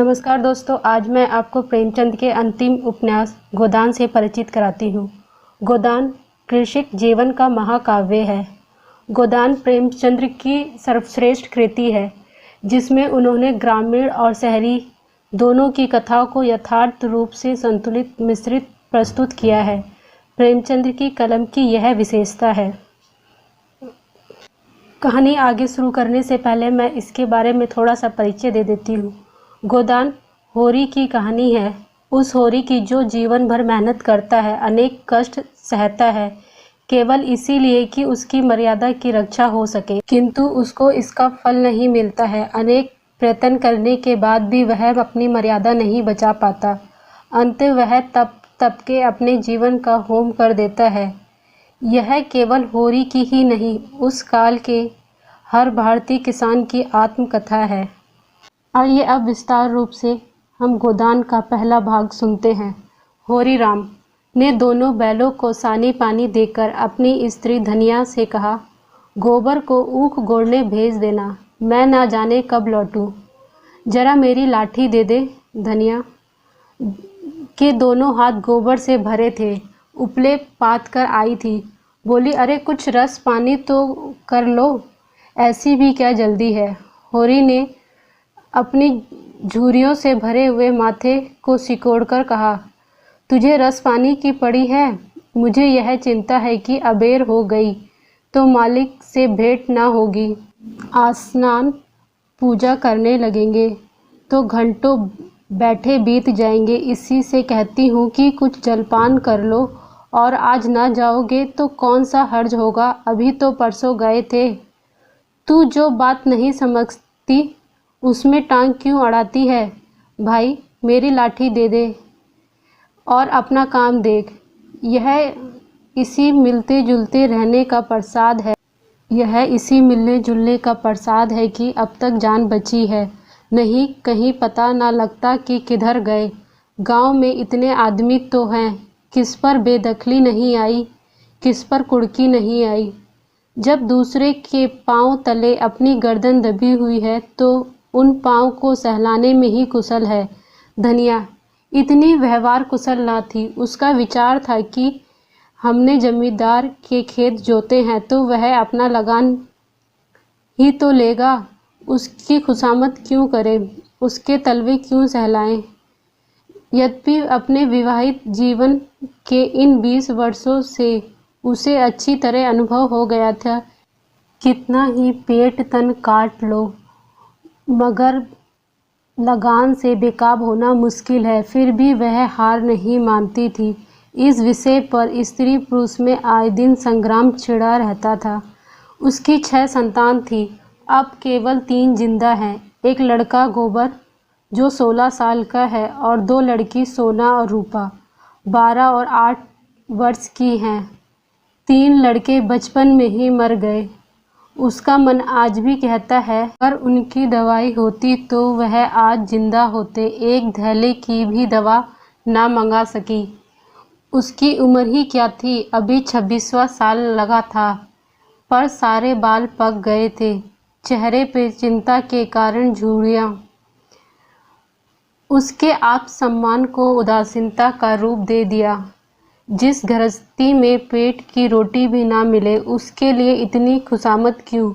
नमस्कार दोस्तों, आज मैं आपको प्रेमचंद के अंतिम उपन्यास गोदान से परिचित कराती हूँ। गोदान कृषिक जीवन का महाकाव्य है। गोदान प्रेमचंद की सर्वश्रेष्ठ कृति है, जिसमें उन्होंने ग्रामीण और शहरी दोनों की कथाओं को यथार्थ रूप से संतुलित मिश्रित प्रस्तुत किया है। प्रेमचंद की कलम की यह विशेषता है। कहानी आगे शुरू करने से पहले मैं इसके बारे में थोड़ा सा परिचय दे देती हूँ। गोदान होरी की कहानी है। उस होरी की जो जीवन भर मेहनत करता है, अनेक कष्ट सहता है, केवल इसीलिए कि उसकी मर्यादा की रक्षा हो सके, किंतु उसको इसका फल नहीं मिलता है। अनेक प्रयत्न करने के बाद भी वह अपनी मर्यादा नहीं बचा पाता। अंत वह तप के अपने जीवन का होम कर देता है। यह केवल होरी की ही नहीं, उस काल के हर भारतीय किसान की आत्मकथा है। आइए अब विस्तार रूप से हम गोदान का पहला भाग सुनते हैं। होरी राम ने दोनों बैलों को सानी पानी देकर अपनी स्त्री धनिया से कहा, गोबर को ऊख गोड़ने भेज देना, मैं ना जाने कब लौटूं। जरा मेरी लाठी दे दे। धनिया के दोनों हाथ गोबर से भरे थे, उपले पात कर आई थी। बोली, अरे कुछ रस पानी तो कर लो, ऐसी भी क्या जल्दी है। होरी ने अपनी झुर्रियों से भरे हुए माथे को सिकोड़कर कहा, तुझे रस पानी की पड़ी है। मुझे यह चिंता है कि अबेर हो गई तो मालिक से भेंट ना होगी। स्नान पूजा करने लगेंगे तो घंटों बैठे बीत जाएंगे। इसी से कहती हूँ कि कुछ जलपान कर लो, और आज ना जाओगे तो कौन सा हर्ज होगा, अभी तो परसों गए थे। तू जो बात नहीं समझती उसमें टांग क्यों अड़ाती है। भाई मेरी लाठी दे दे और अपना काम देख। यह इसी मिलते जुलते रहने का प्रसाद है। यह इसी मिलने जुलने का प्रसाद है कि अब तक जान बची है, नहीं कहीं पता ना लगता कि किधर गए। गांव में इतने आदमी तो हैं, किस पर बेदखली नहीं आई, किस पर कुड़की नहीं आई। जब दूसरे के पांव तले अपनी गर्दन दबी हुई है तो उन पाँव को सहलाने में ही कुशल है। धनिया इतनी व्यवहार कुशल ना थी। उसका विचार था कि हमने जमींदार के खेत जोते हैं तो वह अपना लगान ही तो लेगा, उसकी खुशामद क्यों करे, उसके तलवे क्यों सहलाएं। यद्यपि अपने विवाहित जीवन के इन 20 वर्षों से उसे अच्छी तरह अनुभव हो गया था। कितना ही पेट तन काट लो, मगर लगान से बेकाब होना मुश्किल है। फिर भी वह हार नहीं मानती थी। इस विषय पर स्त्री पुरुष में आए दिन संग्राम छिड़ा रहता था। उसकी 6 संतान थी, अब केवल 3 जिंदा हैं। एक लड़का गोबर जो 16 साल का है, और 2 लड़की सोना और रूपा 12 और 8 वर्ष की हैं। 3 लड़के बचपन में ही मर गए। उसका मन आज भी कहता है, अगर उनकी दवाई होती तो वह आज जिंदा होते। एक थैले की भी दवा ना मंगा सकी। उसकी उम्र ही क्या थी, अभी 26वां साल लगा था, पर सारे बाल पक गए थे। चेहरे पे चिंता के कारण झुर्रियां उसके आत्मसम्मान को उदासीनता का रूप दे दिया। जिस गृहस्थी में पेट की रोटी भी ना मिले, उसके लिए इतनी खुशामद क्यों।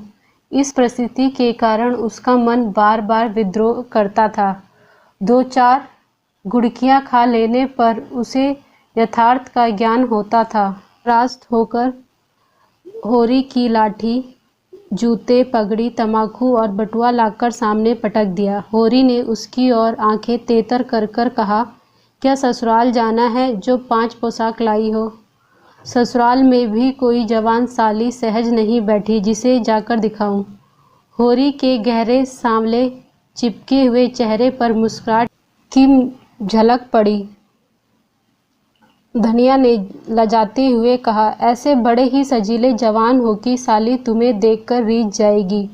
इस परिस्थिति के कारण उसका मन बार बार विद्रोह करता था। 2-4 गुड़कियां खा लेने पर उसे यथार्थ का ज्ञान होता था। रास्त होकर होरी की लाठी, जूते, पगड़ी, तमाकू और बटुआ लाकर सामने पटक दिया। होरी ने उसकी ओर आंखें तेतर कर कर कहा, क्या ससुराल जाना है जो 5 पोशाक लाई हो। ससुराल में भी कोई जवान साली सहज नहीं बैठी जिसे जाकर दिखाऊं। होरी के गहरे सांवले चिपके हुए चेहरे पर मुस्कुराहट की झलक पड़ी। धनिया ने लजाते हुए कहा, ऐसे बड़े ही सजीले जवान हो कि साली तुम्हें देखकर रीझ जाएगी।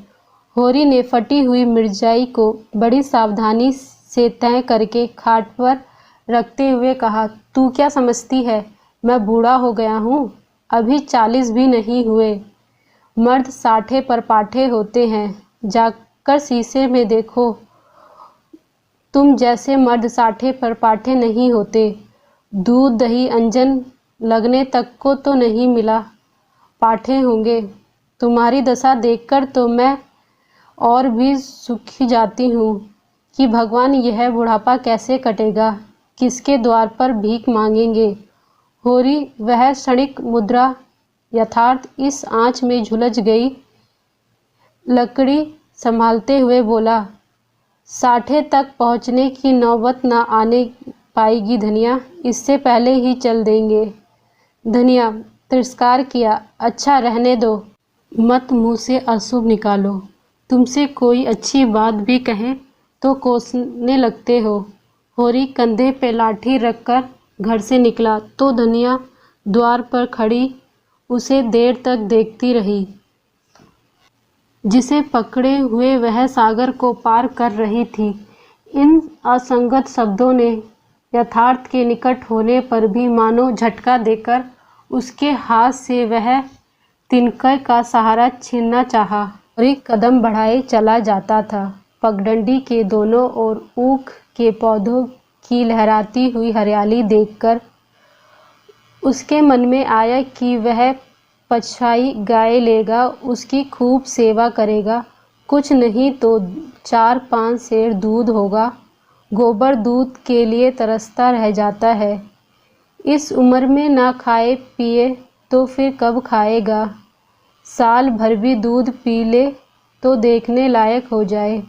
होरी ने फटी हुई मिर्जाई को बड़ी सावधानी से तय करके खाट पर रखते हुए कहा, तू क्या समझती है मैं बूढ़ा हो गया हूँ, अभी 40 भी नहीं हुए। मर्द 60 पर पाठे होते हैं, जाकर शीशे में देखो। तुम जैसे मर्द साठे पर पाठे नहीं होते। दूध दही अंजन लगने तक को तो नहीं मिला पाठे होंगे। तुम्हारी दशा देखकर तो मैं और भी सूखी जाती हूँ कि भगवान यह बुढ़ापा कैसे कटेगा, किसके द्वार पर भीख मांगेंगे। होरी वह क्षणिक मुद्रा यथार्थ इस आँच में झुलझ गई। लकड़ी संभालते हुए बोला, साठे तक पहुँचने की नौबत न आने पाएगी धनिया, इससे पहले ही चल देंगे। धनिया तिरस्कार किया, अच्छा रहने दो, मत मुँह से अशुभ निकालो। तुमसे कोई अच्छी बात भी कहें तो कोसने लगते हो। होरी कंधे पे लाठी रखकर घर से निकला तो धनिया द्वार पर खड़ी उसे देर तक देखती रही। जिसे पकड़े हुए वह सागर को पार कर रही थी। इन असंगत शब्दों ने यथार्थ के निकट होने पर भी मानो झटका देकर उसके हाथ से वह तिनके का सहारा छीनना चाहा और एक कदम बढ़ाए चला जाता था। पगडंडी के दोनों ओर ऊख के पौधों की लहराती हुई हरियाली देखकर उसके मन में आया कि वह पछाई गाय लेगा, उसकी खूब सेवा करेगा, कुछ नहीं तो 4-5 सेर दूध होगा। गोबर दूध के लिए तरसता रह जाता है। इस उम्र में ना खाए पिए तो फिर कब खाएगा। साल भर भी दूध पी ले तो देखने लायक हो जाए।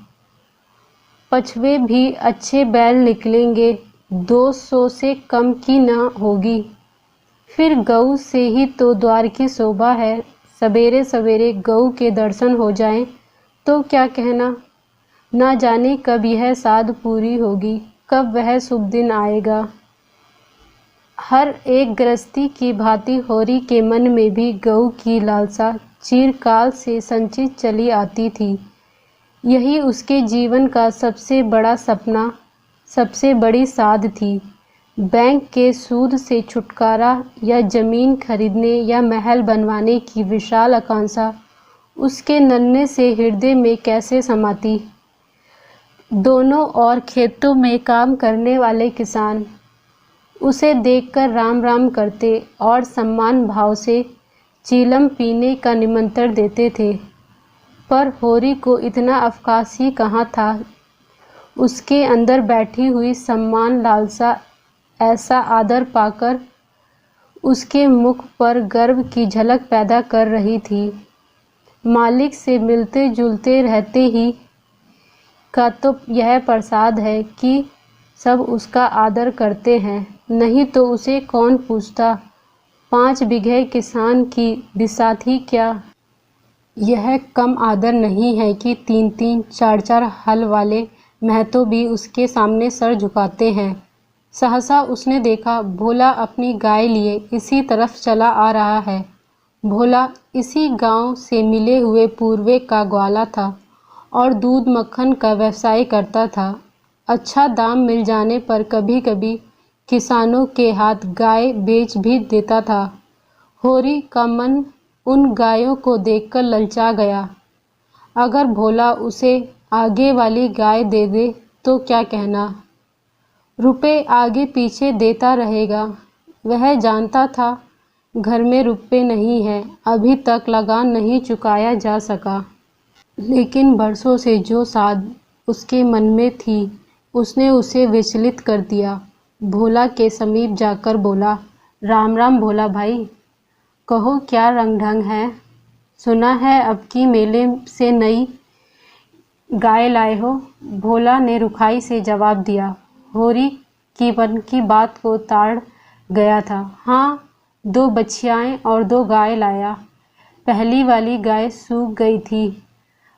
पछवे भी अच्छे बैल निकलेंगे, 200 से कम की ना होगी। फिर गऊ से ही तो द्वार की शोभा है। सवेरे सवेरे गऊ के दर्शन हो जाएं तो क्या कहना। ना जाने कब यह साध पूरी होगी, कब वह शुभ दिन आएगा। हर एक गृहस्थी की भांति होरी के मन में भी गऊ की लालसा चिरकाल से संचित चली आती थी। यही उसके जीवन का सबसे बड़ा सपना, सबसे बड़ी साध थी। बैंक के सूद से छुटकारा या जमीन खरीदने या महल बनवाने की विशाल आकांक्षा उसके नन्हे से हृदय में कैसे समाती। दोनों और खेतों में काम करने वाले किसान उसे देखकर राम राम करते और सम्मान भाव से चीलम पीने का निमंत्रण देते थे। पर होरी को इतना अवकाश ही कहाँ था। उसके अंदर बैठी हुई सम्मान लालसा ऐसा आदर पाकर उसके मुख पर गर्व की झलक पैदा कर रही थी। मालिक से मिलते जुलते रहते ही का तो यह प्रसाद है कि सब उसका आदर करते हैं, नहीं तो उसे कौन पूछता। 5 बीघे किसान की बिसाती क्या। यह कम आदर नहीं है कि 3-3 4-4 हल वाले महतो भी उसके सामने सर झुकाते हैं। सहसा उसने देखा भोला अपनी गाय लिए इसी तरफ चला आ रहा है। भोला इसी गांव से मिले हुए पूर्वे का ग्वाला था और दूध मक्खन का व्यवसाय करता था। अच्छा दाम मिल जाने पर कभी कभी किसानों के हाथ गाय बेच भी देता था। होरी का मन उन गायों को देखकर ललचा गया। अगर भोला उसे आगे वाली गाय दे दे तो क्या कहना। रुपए आगे पीछे देता रहेगा। वह जानता था घर में रुपए नहीं है, अभी तक लगान नहीं चुकाया जा सका। लेकिन बरसों से जो साध उसके मन में थी उसने उसे विचलित कर दिया। भोला के समीप जाकर बोला, राम राम भोला भाई, कहो क्या रंग ढंग है। सुना है अब की मेले से नई गाय लाए हो। भोला ने रुखाई से जवाब दिया। होरी की मन की बात को ताड़ गया था। हाँ, 2 बछियाएं और 2 गाय लाया। पहली वाली गाय सूख गई थी।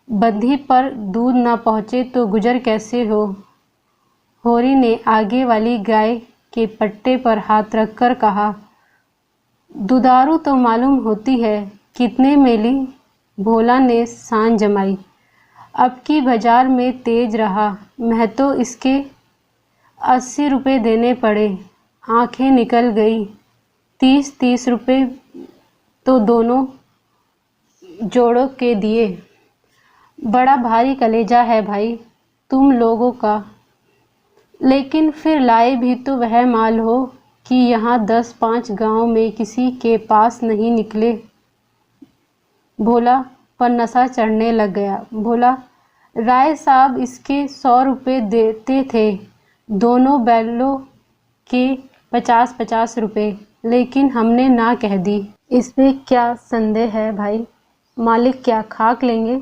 बंधी पर दूध न पहुँचे तो गुजर कैसे हो। होरी ने आगे वाली गाय के पट्टे पर हाथ रखकर कहा, दुधारू तो मालूम होती है, कितने में ली। भोला ने सान जमाई। अब की बाजार में तेज रहा, मैं तो इसके 80 रुपये देने पड़े। आंखें निकल गई। 30-30 रुपये तो दोनों जोड़ों के दिए। बड़ा भारी कलेजा है भाई तुम लोगों का। लेकिन फिर लाए भी तो वह माल हो कि यहाँ 10-5 गांव में किसी के पास नहीं निकले। भोला पर नशा चढ़ने लग गया। भोला, राय साहब इसके 100 रुपये देते थे, दोनों बैलों के 50-50 रुपये, लेकिन हमने ना कह दी। इसमें क्या संदेह है भाई? मालिक क्या खाक लेंगे?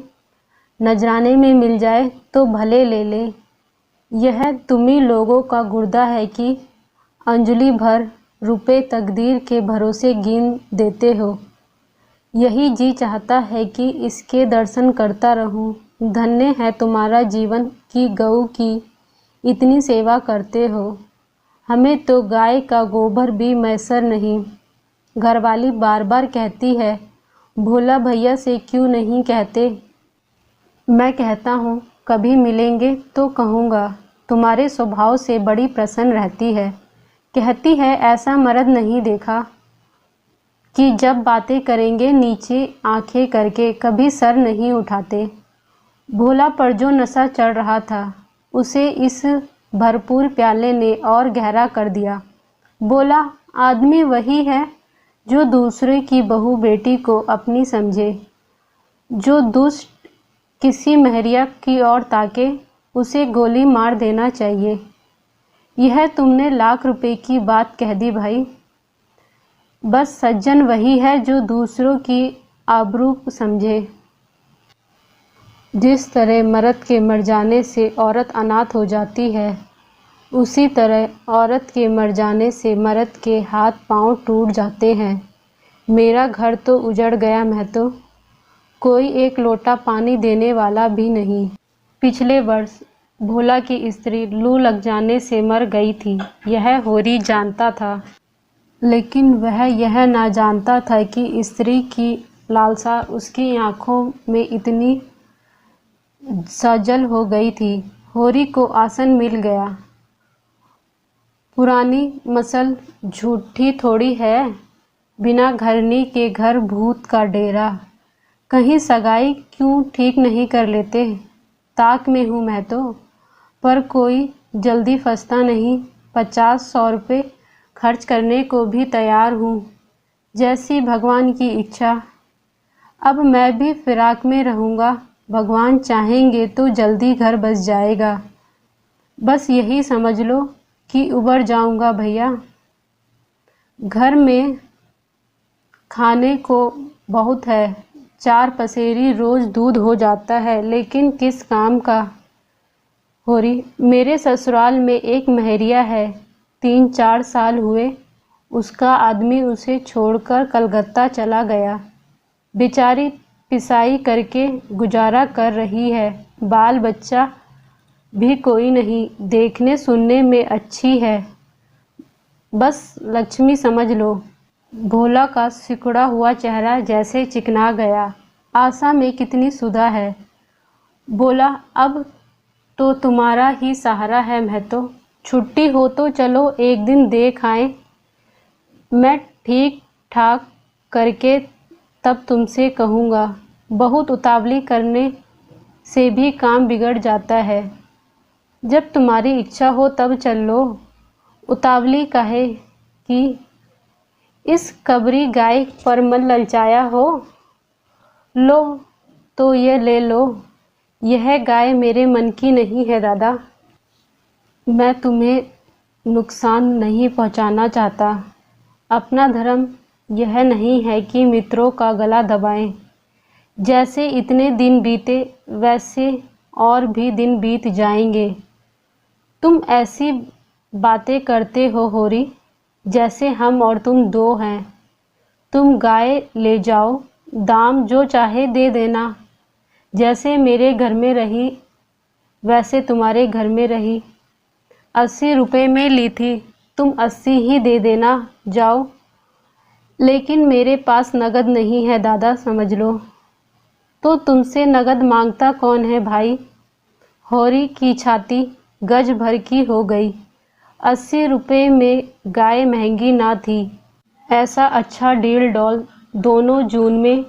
नजराने में मिल जाए तो भले ले ले। यह तुम्ही लोगों का गुर्दा है कि अंजलि भर रुपए तकदीर के भरोसे गिन देते हो। यही जी चाहता है कि इसके दर्शन करता रहूं। धन्य है तुम्हारा जीवन कि गऊ की इतनी सेवा करते हो। हमें तो गाय का गोबर भी मैसर नहीं। घरवाली बार बार कहती है, भोला भैया से क्यों नहीं कहते? मैं कहता हूँ कभी मिलेंगे तो कहूँगा। तुम्हारे स्वभाव से बड़ी प्रसन्न रहती है। कहती है ऐसा मर्द नहीं देखा कि जब बातें करेंगे नीचे आंखें करके कभी सर नहीं उठाते। भोला पर जो नशा चढ़ रहा था उसे इस भरपूर प्याले ने और गहरा कर दिया। बोला, आदमी वही है जो दूसरे की बहू बेटी को अपनी समझे। जो दुष्ट किसी महरिया की ओर ताके उसे गोली मार देना चाहिए। यह तुमने लाख रुपए की बात कह दी भाई। बस सज्जन वही है जो दूसरों की आबरू समझे। जिस तरह मर्द के मर जाने से औरत अनाथ हो जाती है, उसी तरह औरत के मर जाने से मर्द के हाथ पांव टूट जाते हैं। मेरा घर तो उजड़ गया महतो, कोई एक लोटा पानी देने वाला भी नहीं। पिछले वर्ष भोला की स्त्री लू लग जाने से मर गई थी। यह होरी जानता था, लेकिन वह यह ना जानता था कि स्त्री की लालसा उसकी आंखों में इतनी सजल हो गई थी। होरी को आसन मिल गया। पुरानी मसल झूठी थोड़ी है, बिना घरनी के घर भूत का डेरा। कहीं सगाई क्यों ठीक नहीं कर लेते? ताक में हूँ मैं तो, पर कोई जल्दी फंसता नहीं। 50-100 रुपये खर्च करने को भी तैयार हूँ, जैसी भगवान की इच्छा। अब मैं भी फिराक में रहूँगा। भगवान चाहेंगे तो जल्दी घर बस जाएगा। बस यही समझ लो कि उबर जाऊँगा भैया। घर में खाने को बहुत है, 4 पसेरी रोज़ दूध हो जाता है, लेकिन किस काम का? होरी, मेरे ससुराल में एक महरिया है, 3-4 साल हुए उसका आदमी उसे छोड़कर कलकत्ता चला गया। बेचारी पिसाई करके गुजारा कर रही है। बाल बच्चा भी कोई नहीं, देखने सुनने में अच्छी है, बस लक्ष्मी समझ लो। भोला का सिकुड़ा हुआ चेहरा जैसे चिकना गया। आशा में कितनी सुधा है। बोला, अब तो तुम्हारा ही सहारा है महतो। छुट्टी हो तो चलो एक दिन देख आएं। मैं ठीक ठाक करके तब तुमसे कहूँगा। बहुत उतावली करने से भी काम बिगड़ जाता है। जब तुम्हारी इच्छा हो तब चल लो। उतावली काहे कि इस कबरी गाय पर मन ललचाया हो? लो तो ये ले लो। यह गाय मेरे मन की नहीं है दादा। मैं तुम्हें नुकसान नहीं पहुंचाना चाहता। अपना धर्म यह नहीं है कि मित्रों का गला दबाएं। जैसे इतने दिन बीते वैसे और भी दिन बीत जाएंगे। तुम ऐसी बातें करते हो होरी, जैसे हम और तुम दो हैं। तुम गाय ले जाओ, दाम जो चाहे दे देना। जैसे मेरे घर में रही वैसे तुम्हारे घर में रही। 80 रुपये में ली थी, तुम 80 ही दे देना। जाओ। लेकिन मेरे पास नगद नहीं है दादा, समझ लो। तो तुमसे नगद मांगता कौन है भाई? होरी की छाती गज भर की हो गई। 80 रुपये में गाय महंगी ना थी। ऐसा अच्छा डील डॉल, दोनों जून में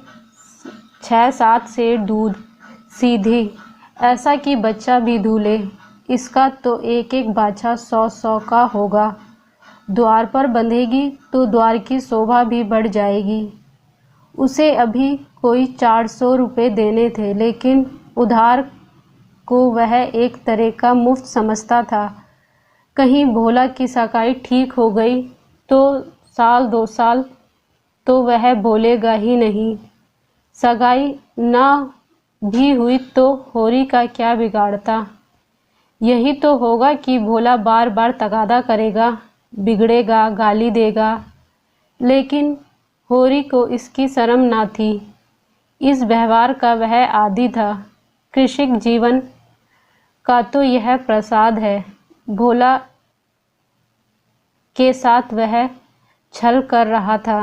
6-7 सेर दूध सीधी, ऐसा कि बच्चा भी धूले। इसका तो एक एक बाछा 100-100 का होगा। द्वार पर बंधेगी तो द्वार की शोभा भी बढ़ जाएगी। उसे अभी कोई 400 रुपये देने थे, लेकिन उधार को वह एक तरह का मुफ्त समझता था। कहीं भोला की सगाई ठीक हो गई तो 1-2 साल तो वह बोलेगा ही नहीं। सगाई ना भी हुई तो होरी का क्या बिगाड़ता। यही तो होगा कि भोला बार बार तगादा करेगा, बिगड़ेगा, गाली देगा। लेकिन होरी को इसकी शर्म ना थी। इस व्यवहार का वह आदी था। कृषिक जीवन का तो यह प्रसाद है। भोला के साथ वह छल कर रहा था,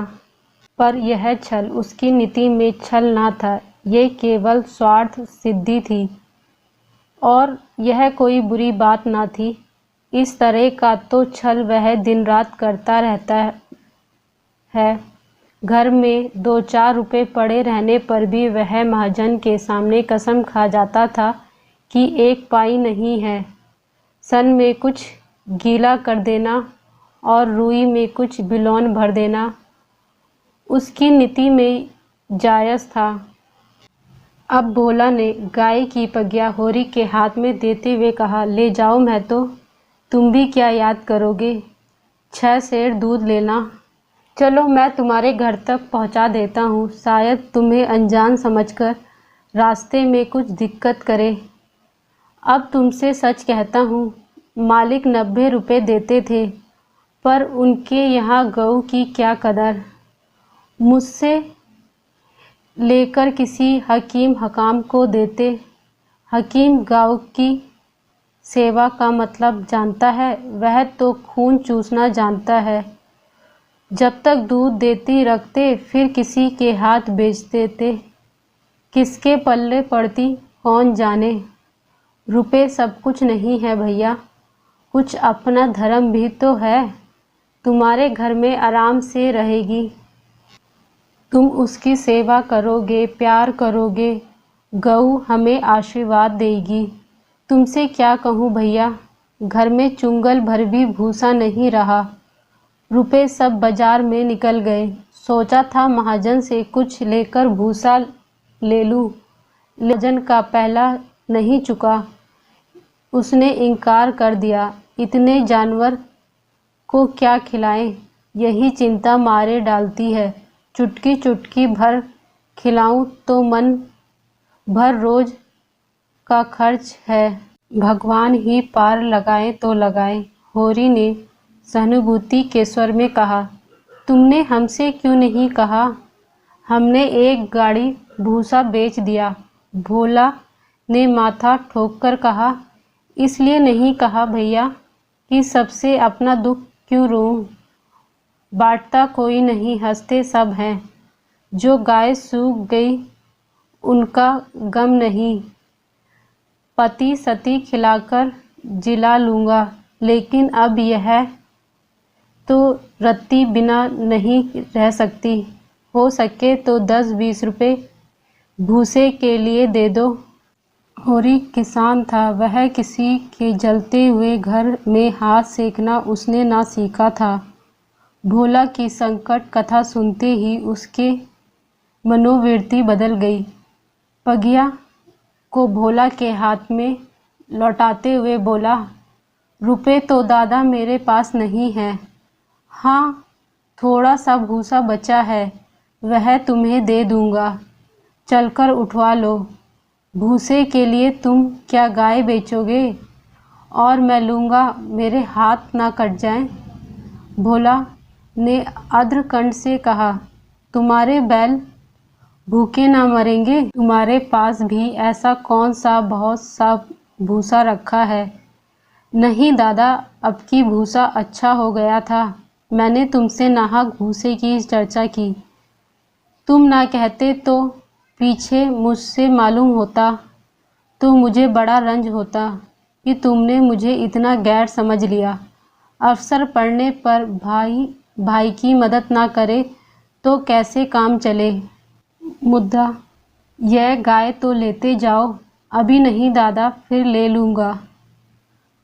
पर यह छल उसकी नीति में छल ना था, ये केवल स्वार्थ सिद्धि थी। और यह कोई बुरी बात ना थी। इस तरह का तो छल वह दिन रात करता रहता है। घर में 2-4 रुपये पड़े रहने पर भी वह महाजन के सामने कसम खा जाता था कि 1 पाई नहीं है। सन में कुछ गीला कर देना और रुई में कुछ बिलोन भर देना उसकी नीति में जायज़ था। अब भोला ने गाय की पगिया होरी के हाथ में देते हुए कहा, ले जाओ महतो, तुम भी क्या याद करोगे। 6 सेर दूध लेना। चलो मैं तुम्हारे घर तक पहुंचा देता हूँ। शायद तुम्हें अनजान समझकर रास्ते में कुछ दिक्कत करे। अब तुमसे सच कहता हूँ, मालिक 90 रुपये देते थे, पर उनके यहाँ गऊ की क्या कदर। मुझसे लेकर किसी हकीम हकाम को देते। हकीम गाँव की सेवा का मतलब जानता है, वह तो खून चूसना जानता है। जब तक दूध देती रखते, फिर किसी के हाथ बेच देते। किसके पल्ले पड़ती कौन जाने। रुपए सब कुछ नहीं है भैया, कुछ अपना धर्म भी तो है। तुम्हारे घर में आराम से रहेगी, तुम उसकी सेवा करोगे, प्यार करोगे, गऊ हमें आशीर्वाद देगी। तुमसे क्या कहूँ भैया, घर में चुंगल भर भी भूसा नहीं रहा। रुपए सब बाजार में निकल गए। सोचा था महाजन से कुछ लेकर भूसा ले लूँ। महाजन का पहला नहीं चुका, उसने इनकार कर दिया। इतने जानवर को क्या खिलाएं, यही चिंता मारे डालती है। चुटकी चुटकी भर खिलाऊं तो मन भर रोज का खर्च है। भगवान ही पार लगाए तो लगाए। होरी ने सहानुभूति के स्वर में कहा, तुमने हमसे क्यों नहीं कहा। हमने एक गाड़ी भूसा बेच दिया। भोला ने माथा ठोककर कहा, इसलिए नहीं कहा भैया कि सबसे अपना दुख क्यों रोऊं। बांटता कोई नहीं, हंसते सब हैं। जो गाय सूख गई उनका गम नहीं। पति सती खिलाकर जिला लूँगा, लेकिन अब यह तो रत्ती बिना नहीं रह सकती। हो सके तो 10-20 रुपये भूसे के लिए दे दो। होरी किसान था, वह किसी के जलते हुए घर में हाथ सेकना उसने ना सीखा था। भोला की संकट कथा सुनते ही उसके मनोवृत्ति बदल गई। पगिया को भोला के हाथ में लौटाते हुए बोला, रुपए तो दादा मेरे पास नहीं है। हाँ, थोड़ा सा भूसा बचा है, वह तुम्हें दे दूँगा। चलकर उठवा लो। भूसे के लिए तुम क्या गाय बेचोगे। और मैं लूँगा, मेरे हाथ ना कट जाएं। भोला ने आर्द्रकंठ से कहा, तुम्हारे बैल भूखे ना मरेंगे। तुम्हारे पास भी ऐसा कौन सा बहुत सा भूसा रखा है। नहीं दादा, अब की भूसा अच्छा हो गया था। मैंने तुमसे नाहक भूसे की चर्चा की। तुम ना कहते तो पीछे मुझसे मालूम होता तो मुझे बड़ा रंज होता कि तुमने मुझे इतना गैर समझ लिया। अवसर पड़ने पर भाई की मदद ना करे तो कैसे काम चले। मुद्दा यह गाय तो लेते जाओ। अभी नहीं दादा, फिर ले लूँगा।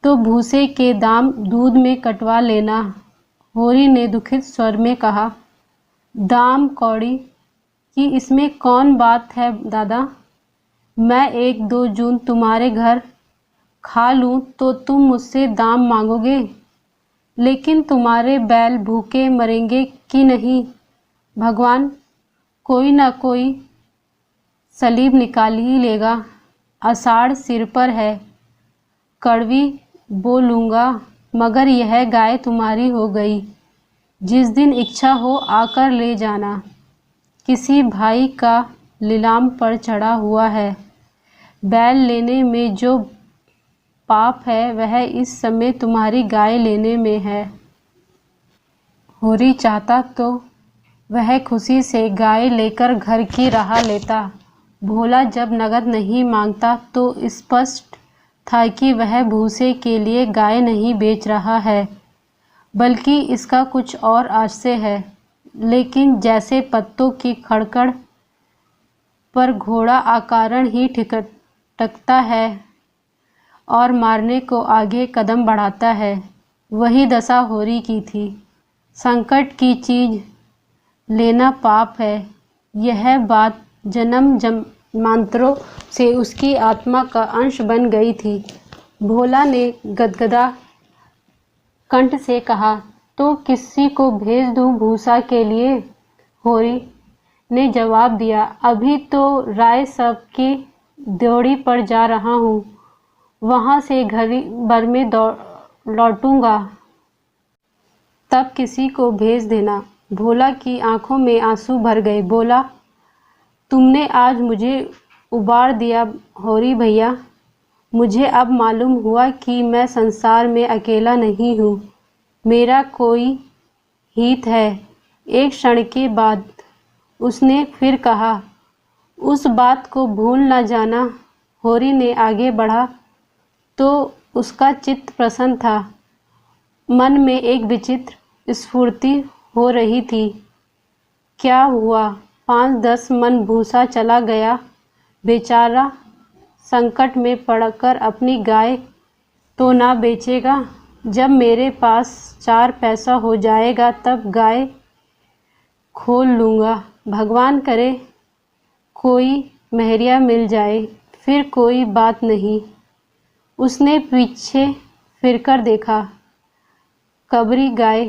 तो भूसे के दाम दूध में कटवा लेना। होरी ने दुखित स्वर में कहा। दाम कौड़ी की इसमें कौन बात है दादा? मैं 1-2 जून तुम्हारे घर खा लूँ तो तुम मुझसे दाम मांगोगे, लेकिन तुम्हारे बैल भूखे मरेंगे कि नहीं? भगवान कोई ना कोई सलीब निकाल ही लेगा। आषाढ़ सिर पर है, कड़वी बोलूँगा, मगर यह गाय तुम्हारी हो गई। जिस दिन इच्छा हो आकर ले जाना। किसी भाई का नीलाम पर चढ़ा हुआ है। बैल लेने में जो पाप है वह इस समय तुम्हारी गाय लेने में है। होरी चाहता तो वह खुशी से गाय लेकर घर की राह लेता। भोला जब नगद नहीं मांगता तो स्पष्ट था कि वह भूसे के लिए गाय नहीं बेच रहा है, बल्कि इसका कुछ और आशय है। लेकिन जैसे पत्तों की खड़खड़ पर घोड़ा आकारण ही ठिठकता है और मारने को आगे कदम बढ़ाता है, वही दशा होरी की थी। संकट की चीज लेना पाप है, यह बात जन्म जन्मांतरों से उसकी आत्मा का अंश बन गई थी। भोला ने गदगदा कंठ से कहा, तो किसी को भेज दूं भूसा के लिए? होरी ने जवाब दिया, अभी तो राय सब की ड्योढ़ी पर जा रहा हूँ, वहाँ से घड़ी भर में लौटूंगा, तब किसी को भेज देना। भोला की आंखों में आंसू भर गए। बोला, तुमने आज मुझे उबार दिया होरी भैया। मुझे अब मालूम हुआ कि मैं संसार में अकेला नहीं हूँ, मेरा कोई हित है। एक क्षण के बाद उसने फिर कहा, उस बात को भूल न जाना। होरी ने आगे बढ़ा तो उसका चित्त प्रसन्न था। मन में एक विचित्र स्फूर्ति हो रही थी। क्या हुआ? 5-10 मन भूसा चला गया। बेचारा संकट में पड़कर अपनी गाय तो ना बेचेगा। जब मेरे पास 4 पैसा हो जाएगा तब गाय खोल लूँगा। भगवान करे कोई महरिया मिल जाए, फिर कोई बात नहीं। उसने पीछे फिरकर देखा। कबरी गाय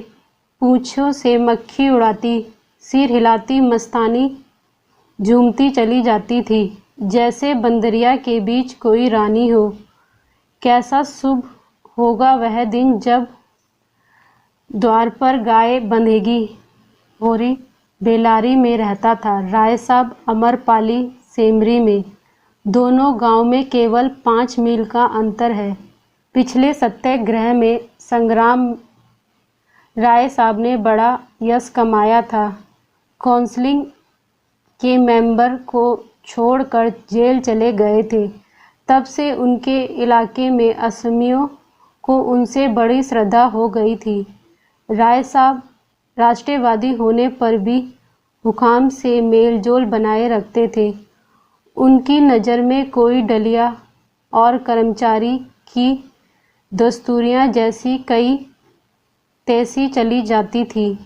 पूँछों से मक्खी उड़ाती, सिर हिलाती मस्तानी झूमती चली जाती थी, जैसे बंदरिया के बीच कोई रानी हो। कैसा शुभ होगा वह दिन जब द्वार पर गाय बंधेगी। होरी बेलारी में रहता था, राय साहब अमरपाली सेमरी में। दोनों गांव में केवल 5 मील का अंतर है। पिछले सत्याग्रह में संग्राम राय साहब ने बड़ा यश कमाया था। काउंसिल के मेंबर को छोड़कर जेल चले गए थे। तब से उनके इलाके में असमियों को उनसे बड़ी श्रद्धा हो गई थी। राय साहब राष्ट्रवादी होने पर भी हुकाम से मेलजोल बनाए रखते थे। उनकी नज़र में कोई डलिया और कर्मचारी की दस्तूरियाँ जैसी कई तैसी चली जाती थी।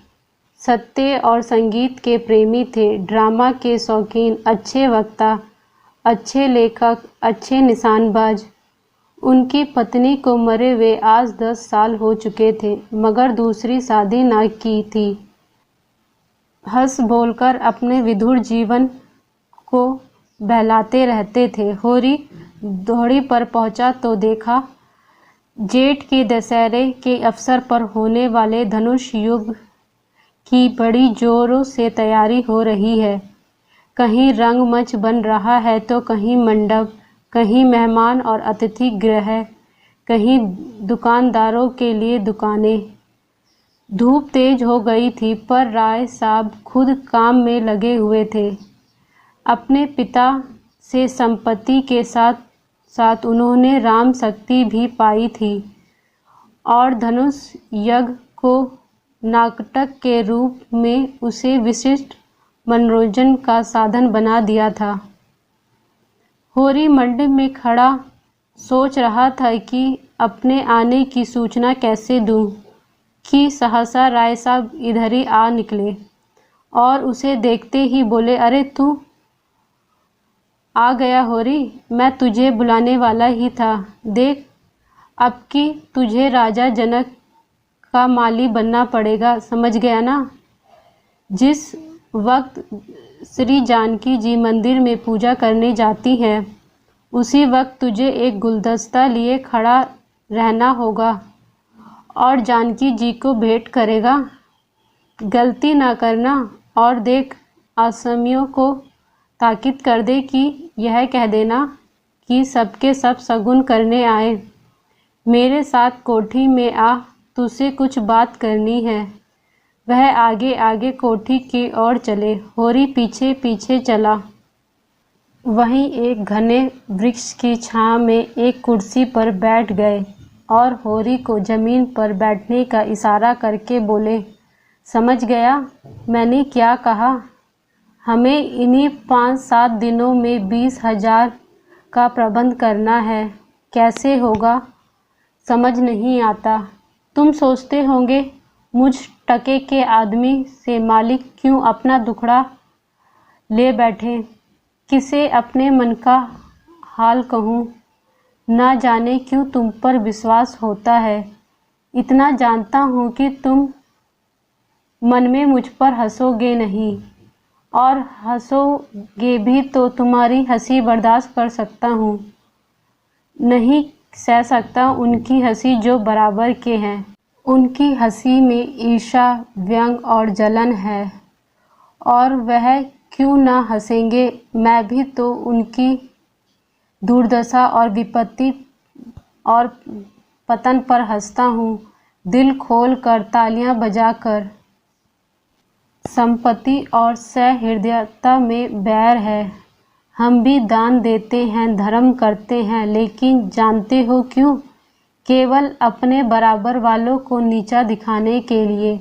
सत्य और संगीत के प्रेमी थे, ड्रामा के शौकीन, अच्छे वक्ता, अच्छे लेखक, अच्छे निशानबाज। उनकी पत्नी को मरे हुए आज 10 साल हो चुके थे, मगर दूसरी शादी ना की थी। हंस बोलकर अपने विधुर जीवन को बहलाते रहते थे। होरी ड्योढ़ी पर पहुंचा तो देखा जेठ के दशहरे के अवसर पर होने वाले धनुष युग की बड़ी जोरों से तैयारी हो रही है। कहीं रंगमंच बन रहा है तो कहीं मंडप, कहीं मेहमान और अतिथि गृह, कहीं दुकानदारों के लिए दुकानें। धूप तेज हो गई थी पर राय साहब खुद काम में लगे हुए थे। अपने पिता से संपत्ति के साथ साथ उन्होंने राम शक्ति भी पाई थी और धनुष यज्ञ को नाटक के रूप में उसे विशिष्ट मनोरंजन का साधन बना दिया था। होरी मंडप में खड़ा सोच रहा था कि अपने आने की सूचना कैसे दूं कि सहसा राय साहब इधर ही आ निकले और उसे देखते ही बोले, अरे तू आ गया होरी, मैं तुझे बुलाने वाला ही था। देख, अब कि तुझे राजा जनक का माली बनना पड़ेगा, समझ गया ना। जिस वक्त श्री जानकी जी मंदिर में पूजा करने जाती हैं, उसी वक्त तुझे एक गुलदस्ता लिए खड़ा रहना होगा और जानकी जी को भेंट करेगा। गलती ना करना। और देख, आसमियों को ताकीद कर दे कि यह कह देना कि सबके सब शगुन करने आए। मेरे साथ कोठी में आ, तुझसे कुछ बात करनी है। वह आगे आगे कोठी की ओर चले, होरी पीछे पीछे चला। वहीं एक घने वृक्ष की छांव में एक कुर्सी पर बैठ गए और होरी को जमीन पर बैठने का इशारा करके बोले, समझ गया मैंने क्या कहा। हमें इन्हीं 5-7 दिनों में 20,000 का प्रबंध करना है। कैसे होगा समझ नहीं आता। तुम सोचते होंगे मुझ टके के आदमी से मालिक क्यों अपना दुखड़ा ले बैठे। किसे अपने मन का हाल कहूँ, ना जाने क्यों तुम पर विश्वास होता है। इतना जानता हूँ कि तुम मन में मुझ पर हंसोगे नहीं, और हंसोगे भी तो तुम्हारी हंसी बर्दाश्त कर सकता हूँ, नहीं सह सकता उनकी हंसी जो बराबर के हैं। उनकी हंसी में ईर्ष्या, व्यंग और जलन है, और वह क्यों ना हंसेंगे। मैं भी तो उनकी दुर्दशा और विपत्ति और पतन पर हंसता हूँ, दिल खोल कर, तालियां बजाकर। संपत्ति और सहृदयता में बैर है। हम भी दान देते हैं, धर्म करते हैं, लेकिन जानते हो क्यों? केवल अपने बराबर वालों को नीचा दिखाने के लिए।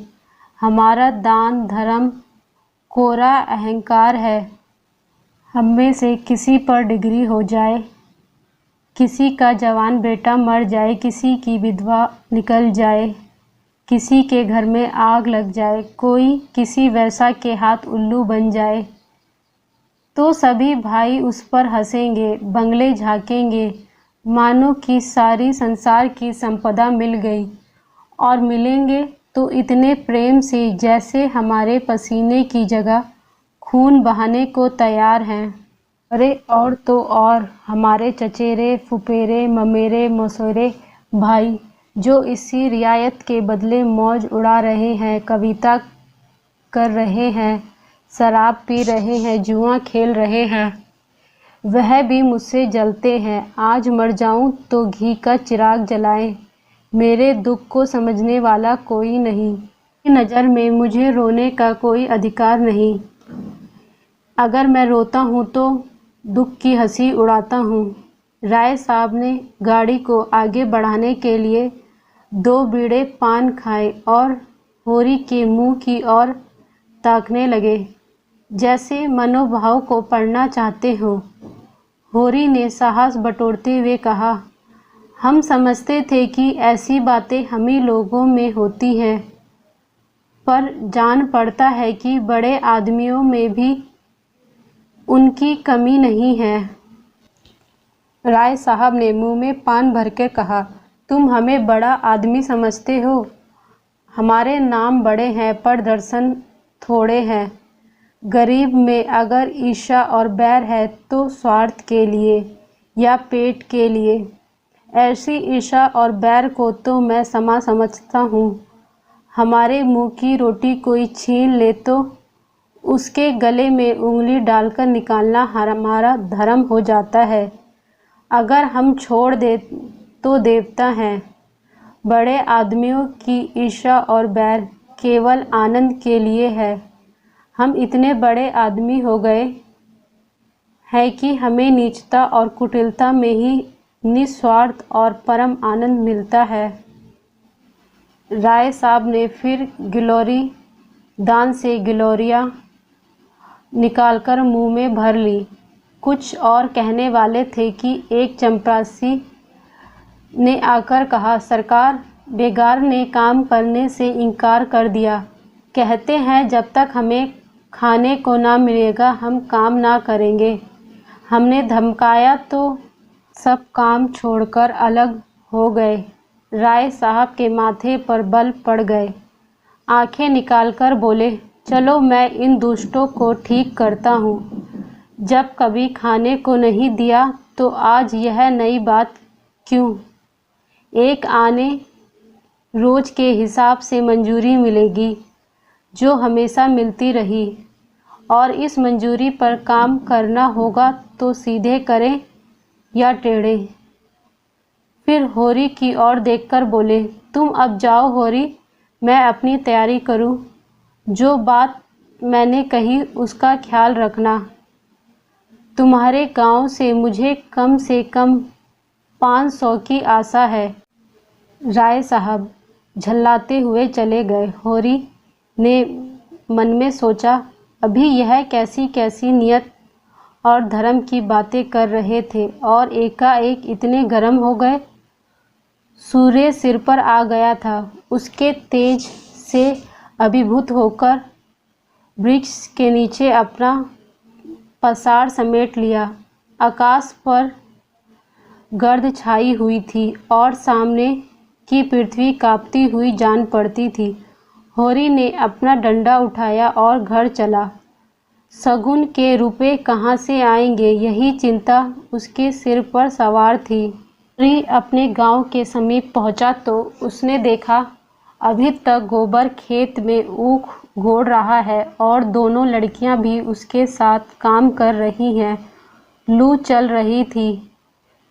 हमारा दान धर्म कोरा अहंकार है। हम में से किसी पर डिग्री हो जाए, किसी का जवान बेटा मर जाए, किसी की विधवा निकल जाए, किसी के घर में आग लग जाए, कोई किसी वैसा के हाथ उल्लू बन जाए, तो सभी भाई उस पर हंसेंगे, बंगले झांकेंगे, मानो कि सारी संसार की संपदा मिल गई, और मिलेंगे तो इतने प्रेम से जैसे हमारे पसीने की जगह खून बहाने को तैयार हैं। अरे और तो और हमारे चचेरे, फुफेरे, ममेरे, मौसेरे भाई जो इसी रियायत के बदले मौज उड़ा रहे हैं, कविता कर रहे हैं, शराब पी रहे हैं, जुआ खेल रहे हैं, वह भी मुझसे जलते हैं। आज मर जाऊं तो घी का चिराग जलाएं, मेरे दुख को समझने वाला कोई नहीं। नज़र में मुझे रोने का कोई अधिकार नहीं। अगर मैं रोता हूँ तो दुख की हंसी उड़ाता हूँ। राय साहब ने गाड़ी को आगे बढ़ाने के लिए 2 बीड़े पान खाए और होरी के मुंह की ओर ताकने लगे, जैसे मनोभाव को पढ़ना चाहते हो। होरी ने साहस बटोरते हुए कहा, हम समझते थे कि ऐसी बातें हम ही लोगों में होती हैं, पर जान पड़ता है कि बड़े आदमियों में भी उनकी कमी नहीं है। राय साहब ने मुंह में पान भरकर कहा, तुम हमें बड़ा आदमी समझते हो। हमारे नाम बड़े हैं पर दर्शन थोड़े हैं। गरीब में अगर ईर्ष्या और बैर है तो स्वार्थ के लिए या पेट के लिए। ऐसी ईर्ष्या और बैर को तो मैं समा समझता हूँ। हमारे मुंह की रोटी कोई छीन ले तो उसके गले में उंगली डालकर निकालना हमारा धर्म हो जाता है। अगर हम छोड़ दे तो देवता हैं। बड़े आदमियों की ईर्ष्या और बैर केवल आनंद के लिए है। हम इतने बड़े आदमी हो गए हैं कि हमें नीचता और कुटिलता में ही निस्वार्थ और परम आनंद मिलता है। राय साहब ने फिर गिलोरी दान से गिलोरियाँ निकालकर मुंह में भर ली। कुछ और कहने वाले थे कि एक चपरासी ने आकर कहा, सरकार, बेगार ने काम करने से इनकार कर दिया। कहते हैं जब तक हमें खाने को ना मिलेगा हम काम ना करेंगे। हमने धमकाया तो सब काम छोड़कर अलग हो गए। राय साहब के माथे पर बल पड़ गए। आंखें निकालकर बोले, चलो मैं इन दुष्टों को ठीक करता हूँ। जब कभी खाने को नहीं दिया तो आज यह नई बात क्यों? एक आने रोज के हिसाब से मंजूरी मिलेगी जो हमेशा मिलती रही, और इस मंजूरी पर काम करना होगा तो सीधे करें या टेढ़े। फिर होरी की ओर देखकर बोले, तुम अब जाओ होरी, मैं अपनी तैयारी करूं। जो बात मैंने कही उसका ख्याल रखना। तुम्हारे गांव से मुझे कम से कम 500 की आशा है। राय साहब झल्लाते हुए चले गए। होरी ने मन में सोचा, अभी यह कैसी कैसी नियत और धर्म की बातें कर रहे थे और एकाएक इतने गर्म हो गए। सूर्य सिर पर आ गया था। उसके तेज से अभिभूत होकर वृक्ष के नीचे अपना पसार समेट लिया। आकाश पर गर्द छाई हुई थी और सामने की पृथ्वी कांपती हुई जान पड़ती थी। होरी ने अपना डंडा उठाया और घर चला। शगुन के रुपए कहाँ से आएंगे, यही चिंता उसके सिर पर सवार थी। होरी अपने गांव के समीप पहुंचा तो उसने देखा अभी तक गोबर खेत में ऊख गोड़ रहा है और दोनों लड़कियां भी उसके साथ काम कर रही हैं। लू चल रही थी,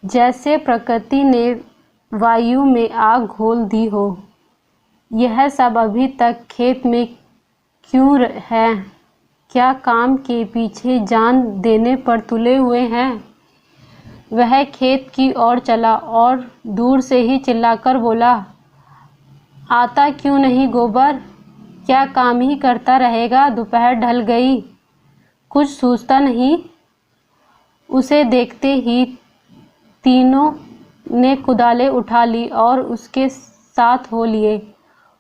जैसे प्रकृति ने वायु में आग घोल दी हो। यह सब अभी तक खेत में क्यों है? क्या काम के पीछे जान देने पर तुले हुए हैं? वह खेत की ओर चला और दूर से ही चिल्लाकर बोला, आता क्यों नहीं गोबर? क्या काम ही करता रहेगा? दोपहर ढल गई, कुछ सूझता नहीं। उसे देखते ही तीनों ने कुदालें उठा ली और उसके साथ हो लिए।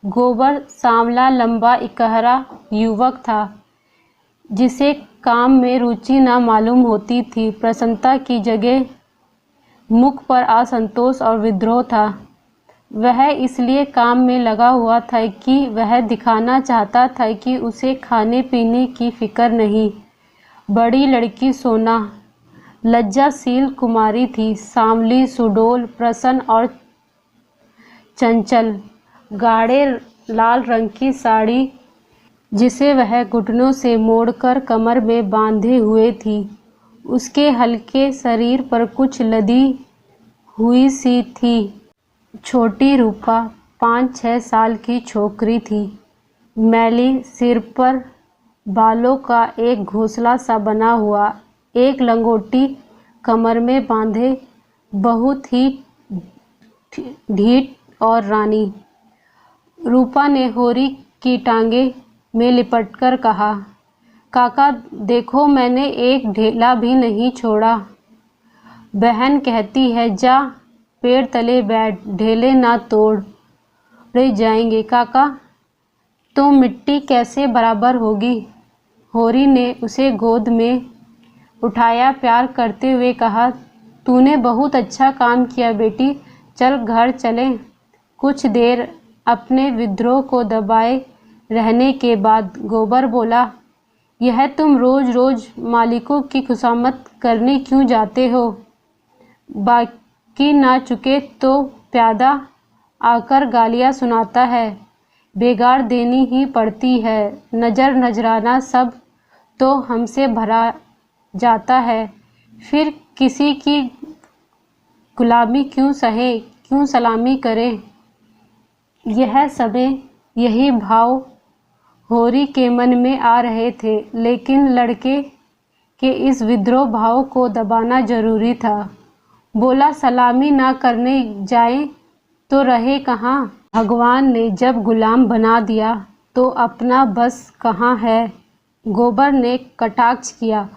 गोबर सांवला लंबा इकहरा युवक था, जिसे काम में रुचि न मालूम होती थी। प्रसन्नता की जगह मुख पर असंतोष और विद्रोह था। वह इसलिए काम में लगा हुआ था कि वह दिखाना चाहता था कि उसे खाने पीने की फिक्र नहीं। बड़ी लड़की सोना लज्जाशील कुमारी थी, सांवली, सुडौल, प्रसन्न और चंचल। गाढ़े लाल रंग की साड़ी, जिसे वह घुटनों से मोड़कर कमर में बांधे हुए थी, उसके हल्के शरीर पर कुछ लदी हुई सी थी। छोटी रूपा 5-6 साल की छोकरी थी। मैली, सिर पर बालों का एक घोंसला सा बना हुआ, एक लंगोटी कमर में बांधे, बहुत ही ढीठ और रानी। रूपा ने होरी की टांगे में लिपटकर कहा, काका देखो, मैंने एक ढेला भी नहीं छोड़ा। बहन कहती है जा पेड़ तले बैठ, ढेले ना तोड़ ले जाएंगे। काका तो मिट्टी कैसे बराबर होगी? होरी ने उसे गोद में उठाया, प्यार करते हुए कहा, तूने बहुत अच्छा काम किया बेटी, चल घर चलें। कुछ देर अपने विद्रोह को दबाए रहने के बाद गोबर बोला, यह तुम रोज रोज मालिकों की खुशामद करने क्यों जाते हो? बाकी ना चुके तो प्यादा आकर गालियाँ सुनाता है, बेगार देनी ही पड़ती है। नज़र नजराना सब तो हमसे भरा जाता है, फिर किसी की गुलामी क्यों सहे, क्यों सलामी करे? यह समय यही भाव होरी के मन में आ रहे थे, लेकिन लड़के के इस विद्रोह भाव को दबाना जरूरी था। बोला, सलामी ना करने जाए तो रहे कहाँ? भगवान ने जब गुलाम बना दिया तो अपना बस कहाँ है? गोबर ने कटाक्ष किया।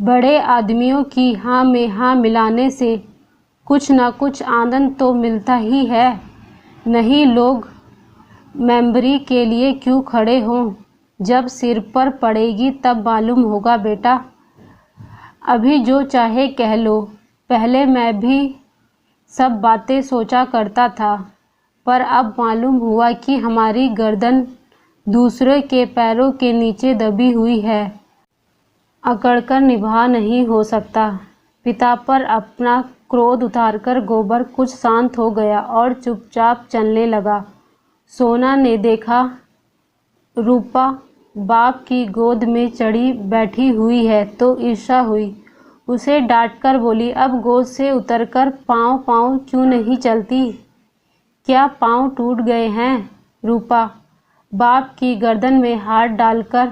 बड़े आदमियों की हाँ में हाँ मिलाने से कुछ ना कुछ आनंद तो मिलता ही है। नहीं लोग मेंबरी के लिए क्यों खड़े हों? जब सिर पर पड़ेगी तब मालूम होगा बेटा। अभी जो चाहे कह लो। पहले मैं भी सब बातें सोचा करता था, पर अब मालूम हुआ कि हमारी गर्दन दूसरे के पैरों के नीचे दबी हुई है, अकड़कर निभा नहीं हो सकता। पिता पर अपना क्रोध उतारकर गोबर कुछ शांत हो गया और चुपचाप चलने लगा। सोना ने देखा रूपा बाप की गोद में चढ़ी बैठी हुई है तो ईर्ष्या हुई। उसे डांटकर बोली, अब गोद से उतरकर पाँव क्यों नहीं चलती? क्या पाँव टूट गए हैं? रूपा बाप की गर्दन में हाथ डालकर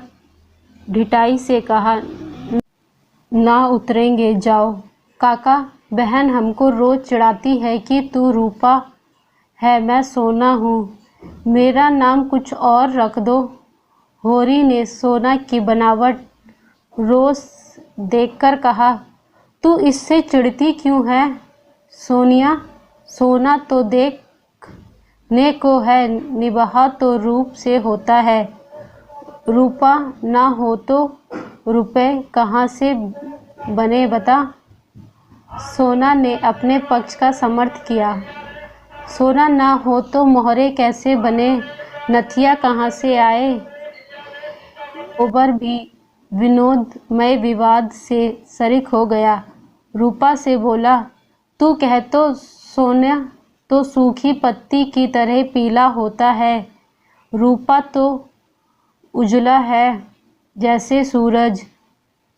ढिठाई से कहा, ना उतरेंगे, जाओ। काका बहन हमको रोज चिढ़ाती है कि तू रूपा है, मैं सोना हूँ, मेरा नाम कुछ और रख दो। होरी ने सोना की बनावट रोज देखकर कहा, तू इससे चिढ़ती क्यों है? सोनिया, सोना तो देखने को है, निभाा तो रूप से होता है। रूपा ना हो तो रुपए कहाँ से बने बता? सोना ने अपने पक्ष का समर्थन किया। सोना ना हो तो मोहरे कैसे बने, नथिया कहाँ से आए? गोबर भी विनोदमय विवाद से शरीक हो गया। रूपा से बोला, तू कह तो सोना तो सूखी पत्ती की तरह पीला होता है, रूपा तो उजला है जैसे सूरज।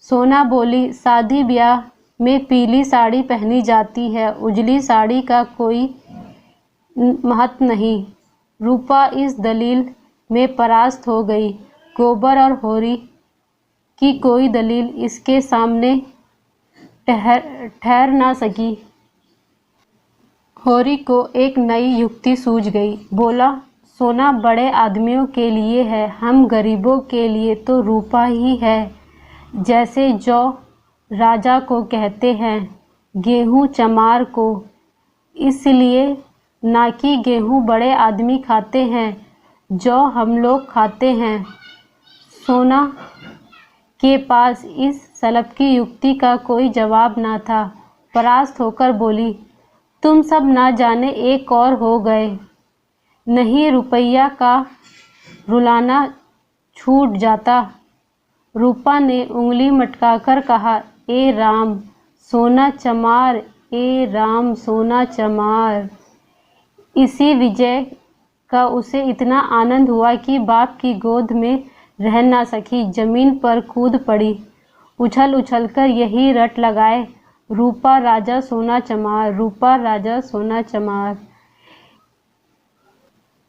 सोना बोली, शादी ब्याह में पीली साड़ी पहनी जाती है, उजली साड़ी का कोई महत्व नहीं। रूपा इस दलील में परास्त हो गई। गोबर और होरी की कोई दलील इसके सामने ठहर ना सकी। होरी को एक नई युक्ति सूझ गई। बोला, सोना बड़े आदमियों के लिए है, हम गरीबों के लिए तो रूपा ही है। जैसे जौ राजा को कहते हैं, गेहूँ चमार को, इसलिए ना कि गेहूँ बड़े आदमी खाते हैं, जौ हम लोग खाते हैं। सोना के पास इस सलप की युक्ति का कोई जवाब ना था। परास्त होकर बोली, तुम सब ना जाने एक और हो गए, नहीं रुपया का रुलाना छूट जाता। रूपा ने उंगली मटकाकर कहा, ए राम सोना चमार, ए राम सोना चमार। इसी विजय का उसे इतना आनंद हुआ कि बाप की गोद में रह ना सकी, जमीन पर कूद पड़ी। उछल उछल कर यही रट लगाए, रूपा राजा सोना चमार, रूपा राजा सोना चमार।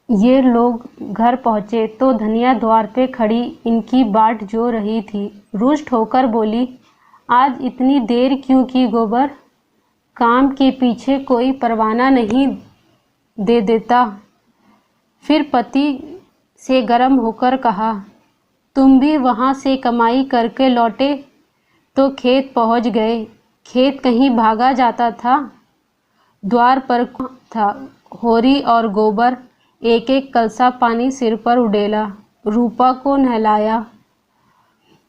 ये लोग घर पहुँचे तो धनिया द्वार पे खड़ी इनकी बाट जो रही थी। रुष्ट होकर बोली, आज इतनी देर क्यों की गोबर? काम के पीछे कोई परवाना नहीं दे देता। फिर पति से गर्म होकर कहा, तुम भी वहाँ से कमाई करके लौटे तो खेत पहुँच गए, खेत कहीं भागा जाता था? द्वार पर था। होरी और गोबर एक एक कलसा पानी सिर पर उड़ेला, रूपा को नहलाया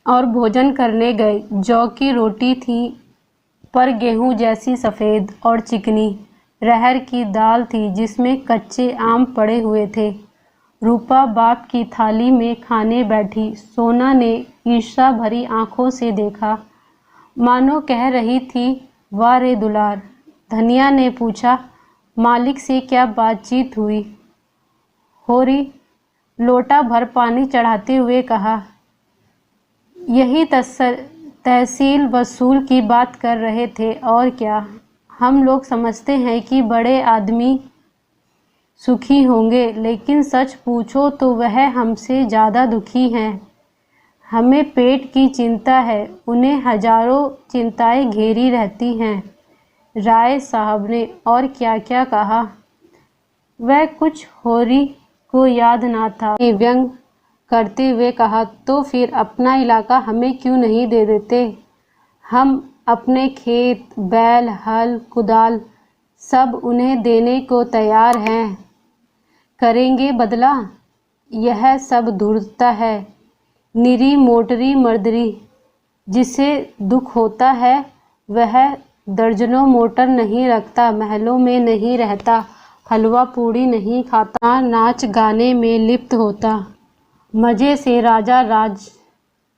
और भोजन करने गए। जौ की रोटी थी पर गेहूं जैसी सफ़ेद और चिकनी। रहर की दाल थी जिसमें कच्चे आम पड़े हुए थे। रूपा बाप की थाली में खाने बैठी। सोना ने ईर्ष्या भरी आंखों से देखा, मानो कह रही थी, वाह रे दुलार। धनिया ने पूछा, मालिक से क्या बातचीत हुई? होरी लोटा भर पानी चढ़ाते हुए कहा, यही तहसील वसूल की बात कर रहे थे और क्या। हम लोग समझते हैं कि बड़े आदमी सुखी होंगे, लेकिन सच पूछो तो वह हमसे ज़्यादा दुखी हैं। हमें पेट की चिंता है, उन्हें हजारों चिंताएं घेरी रहती हैं। राय साहब ने और क्या क्या कहा, वह कुछ होरी को याद ना था। व्यंग करते हुए कहा, तो फिर अपना इलाका हमें क्यों नहीं दे देते? हम अपने खेत, बैल, हल, कुदाल सब उन्हें देने को तैयार हैं। करेंगे बदला, यह सब धूर्तता है, निरी मोटरी मर्दरी। जिसे दुख होता है वह दर्जनों मोटर नहीं रखता, महलों में नहीं रहता, हलवा पूड़ी नहीं खाता, नाच गाने में लिप्त होता। मज़े से राजा राज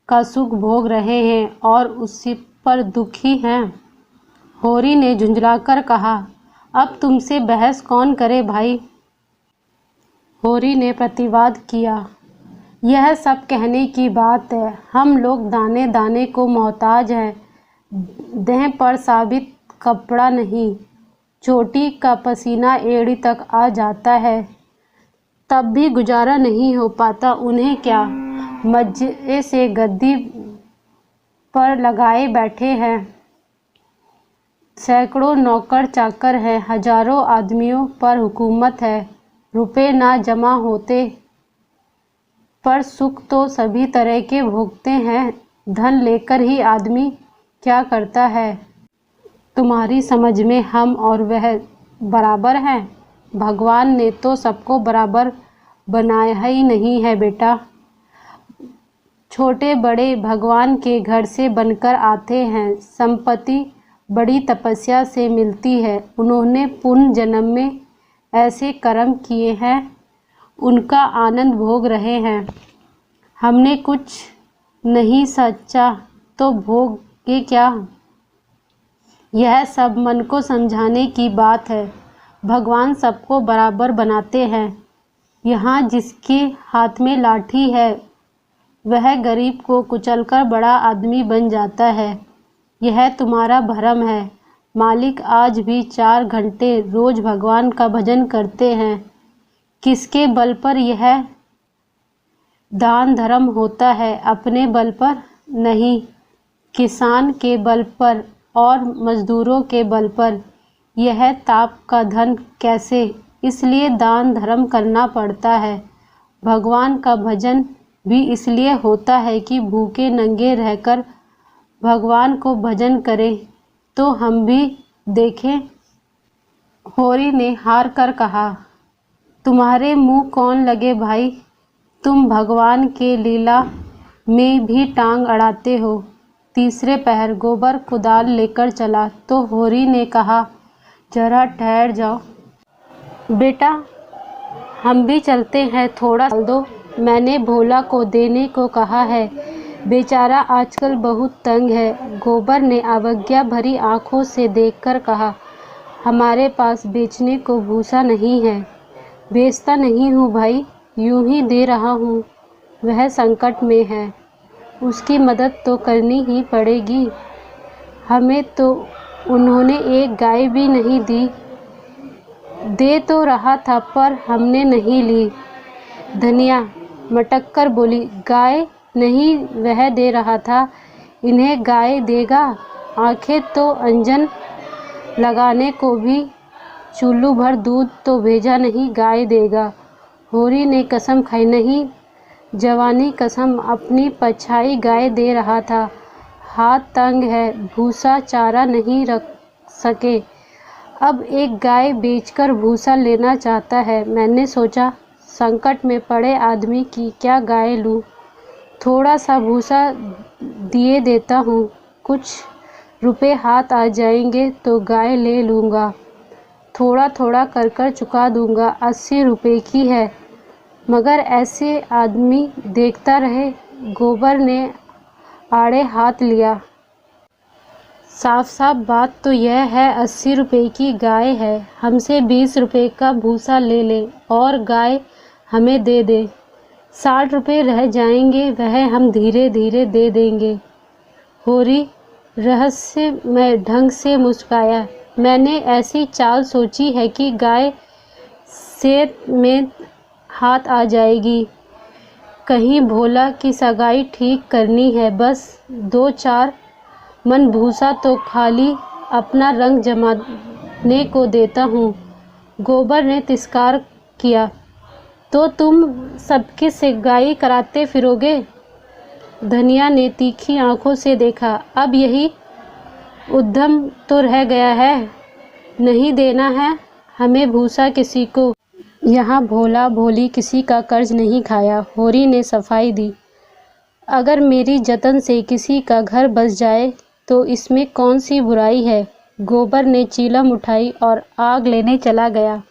का सुख भोग रहे हैं और उसी पर दुखी हैं। होरी ने झुंझलाकर कहा, अब तुमसे बहस कौन करे भाई। होरी ने प्रतिवाद किया, यह सब कहने की बात है, हम लोग दाने दाने को मोहताज हैं, देह पर साबित कपड़ा नहीं, चोटी का पसीना एड़ी तक आ जाता है, तब भी गुजारा नहीं हो पाता। उन्हें क्या, मज़े से गद्दी पर लगाए बैठे हैं, सैकड़ों नौकर चाकर हैं, हजारों आदमियों पर हुकूमत है, रुपए ना जमा होते पर सुख तो सभी तरह के भोगते हैं। धन लेकर ही आदमी क्या करता है। तुम्हारी समझ में हम और वह बराबर हैं? भगवान ने तो सबको बराबर बनाया ही नहीं है बेटा। छोटे बड़े भगवान के घर से बनकर आते हैं, संपत्ति बड़ी तपस्या से मिलती है, उन्होंने पुण्य जन्म में ऐसे कर्म किए हैं, उनका आनंद भोग रहे हैं। हमने कुछ नहीं सच्चा तो भोगे क्या। यह सब मन को समझाने की बात है। भगवान सबको बराबर बनाते हैं। यहाँ जिसके हाथ में लाठी है वह गरीब को कुचलकर बड़ा आदमी बन जाता है। यह तुम्हारा भ्रम है। मालिक आज भी 4 घंटे रोज भगवान का भजन करते हैं। किसके बल पर यह दान धर्म होता है? अपने बल पर नहीं, किसान के बल पर और मजदूरों के बल पर। यह ताप का धन कैसे? इसलिए दान धर्म करना पड़ता है। भगवान का भजन भी इसलिए होता है कि भूखे नंगे रहकर भगवान को भजन करें। तो हम भी देखें। होरी ने हार कर कहा, तुम्हारे मुंह कौन लगे भाई, तुम भगवान के लीला में भी टांग अड़ाते हो। तीसरे पहर गोबर कुदाल लेकर चला तो होरी ने कहा, जरा ठहर जाओ बेटा, हम भी चलते हैं, थोड़ा डाल दो। मैंने भोला को देने को कहा है, बेचारा आजकल बहुत तंग है। गोबर ने अवज्ञा भरी आंखों से देखकर कहा, हमारे पास बेचने को भूसा नहीं है। बेचता नहीं हूँ भाई, यूं ही दे रहा हूँ। वह संकट में है, उसकी मदद तो करनी ही पड़ेगी। हमें तो उन्होंने एक गाय भी नहीं दी। दे तो रहा था पर हमने नहीं ली। धनिया मटक कर बोली, गाय नहीं, वह दे रहा था, इन्हें गाय देगा। आंखें तो अंजन लगाने को भी चुल्लू भर दूध तो भेजा नहीं, गाय देगा। होरी ने कसम खाई, नहीं जवानी कसम, अपनी पछाई गाय दे रहा था। हाथ तंग है, भूसा चारा नहीं रख सके, अब एक गाय बेचकर भूसा लेना चाहता है। मैंने सोचा संकट में पड़े आदमी की क्या गाय लूँ, थोड़ा सा भूसा दिए देता हूँ, कुछ रुपए हाथ आ जाएंगे तो गाय ले लूँगा, थोड़ा थोड़ा कर कर चुका दूँगा। 80 रुपए की है, मगर ऐसे आदमी देखता रहे। गोबर ने आड़े हाथ लिया, साफ साफ बात तो यह है, 80 रुपए की गाय है, हमसे 20 रुपए का भूसा ले ले और गाय हमें दे दे। 60 रुपए रह जाएंगे, वह हम धीरे धीरे दे देंगे। होरी रहस्यमय ढंग से मुस्काया, मैंने ऐसी चाल सोची है कि गाय सेत में हाथ आ जाएगी। कहीं भोला की सगाई ठीक करनी है, बस 2-4 मन भूसा तो खाली अपना रंग जमाने को देता हूँ। गोबर ने तिरस्कार किया, तो तुम सबके सगाई कराते फिरोगे? धनिया ने तीखी आंखों से देखा, अब यही उद्यम तो रह गया है। नहीं देना है हमें भूसा किसी को, यहाँ भोला भोली किसी का कर्ज नहीं खाया। होरी ने सफाई दी, अगर मेरी जतन से किसी का घर बस जाए तो इसमें कौन सी बुराई है। गोबर ने चीलम उठाई और आग लेने चला गया।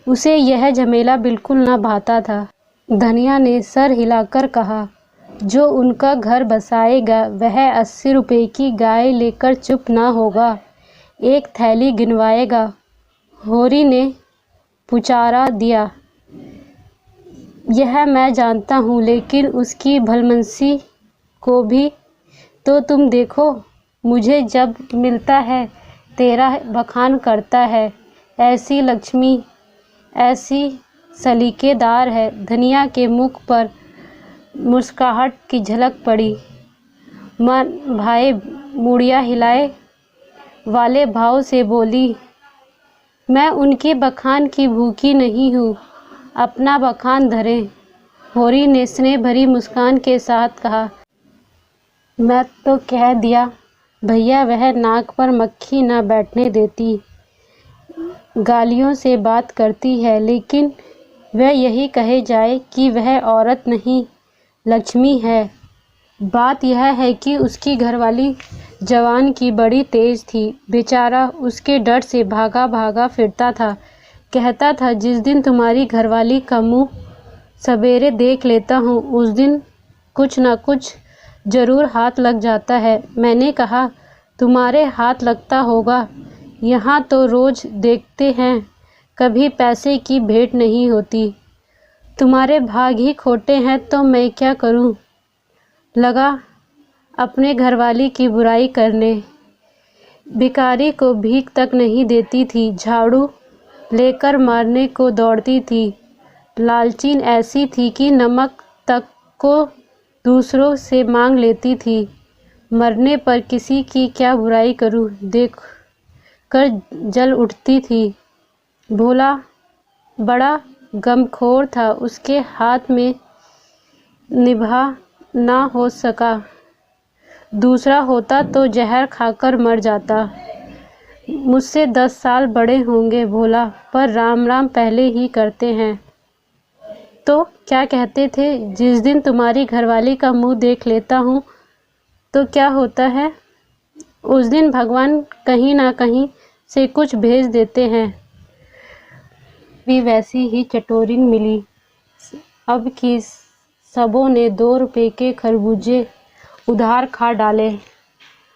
उसे यह झमेला बिल्कुल न भाता था। धनिया ने सर हिलाकर कहा, जो उनका घर बसाएगा वह 80 रुपये की गाय लेकर चुप ना होगा, एक थैली गिनवाएगा। होरी ने पुचारा दिया, यह मैं जानता हूँ, लेकिन उसकी भलमनसी को भी तो तुम देखो। मुझे जब मिलता है तेरा बखान करता है, ऐसी लक्ष्मी ऐसी सलीकेदार है। धनिया के मुख पर मुस्कुराहट की झलक पड़ी। मन भाई मुड़िया हिलाए वाले भाव से बोली, मैं उनके बखान की भूखी नहीं हूँ, अपना बखान धरें। होरी ने स्नेह भरी मुस्कान के साथ कहा, मैं तो कह दिया भैया, वह नाक पर मक्खी ना बैठने देती, गालियों से बात करती है, लेकिन वह यही कहे जाए कि वह औरत नहीं लक्ष्मी है। बात यह है कि उसकी घरवाली जवान की बड़ी तेज थी। बेचारा उसके डर से भागा भागा फिरता था। कहता था, जिस दिन तुम्हारी घरवाली का मुंह सवेरे देख लेता हूँ उस दिन कुछ न कुछ ज़रूर हाथ लग जाता है। मैंने कहा, तुम्हारे हाथ लगता होगा, यहाँ तो रोज़ देखते हैं, कभी पैसे की भेंट नहीं होती। तुम्हारे भाग ही खोटे हैं तो मैं क्या करूँ। लगा अपने घरवाली की बुराई करने। भिखारी को भीख तक नहीं देती थी, झाड़ू लेकर मारने को दौड़ती थी। लालचीन ऐसी थी कि नमक तक को दूसरों से मांग लेती थी। मरने पर किसी की क्या बुराई करूं देख कर जल उठती थी। भोला बड़ा गमखोर था, उसके हाथ में निभा ना हो सका। दूसरा होता तो जहर खाकर मर जाता। मुझसे 10 साल बड़े होंगे भोला, पर राम राम पहले ही करते हैं। तो क्या कहते थे, जिस दिन तुम्हारी घरवाली का मुंह देख लेता हूँ तो क्या होता है, उस दिन भगवान कहीं ना कहीं से कुछ भेज देते हैं। भी वैसी ही चटोरिन मिली। अब की सबों ने 2 रुपए के खरबूजे उधार खा डाले।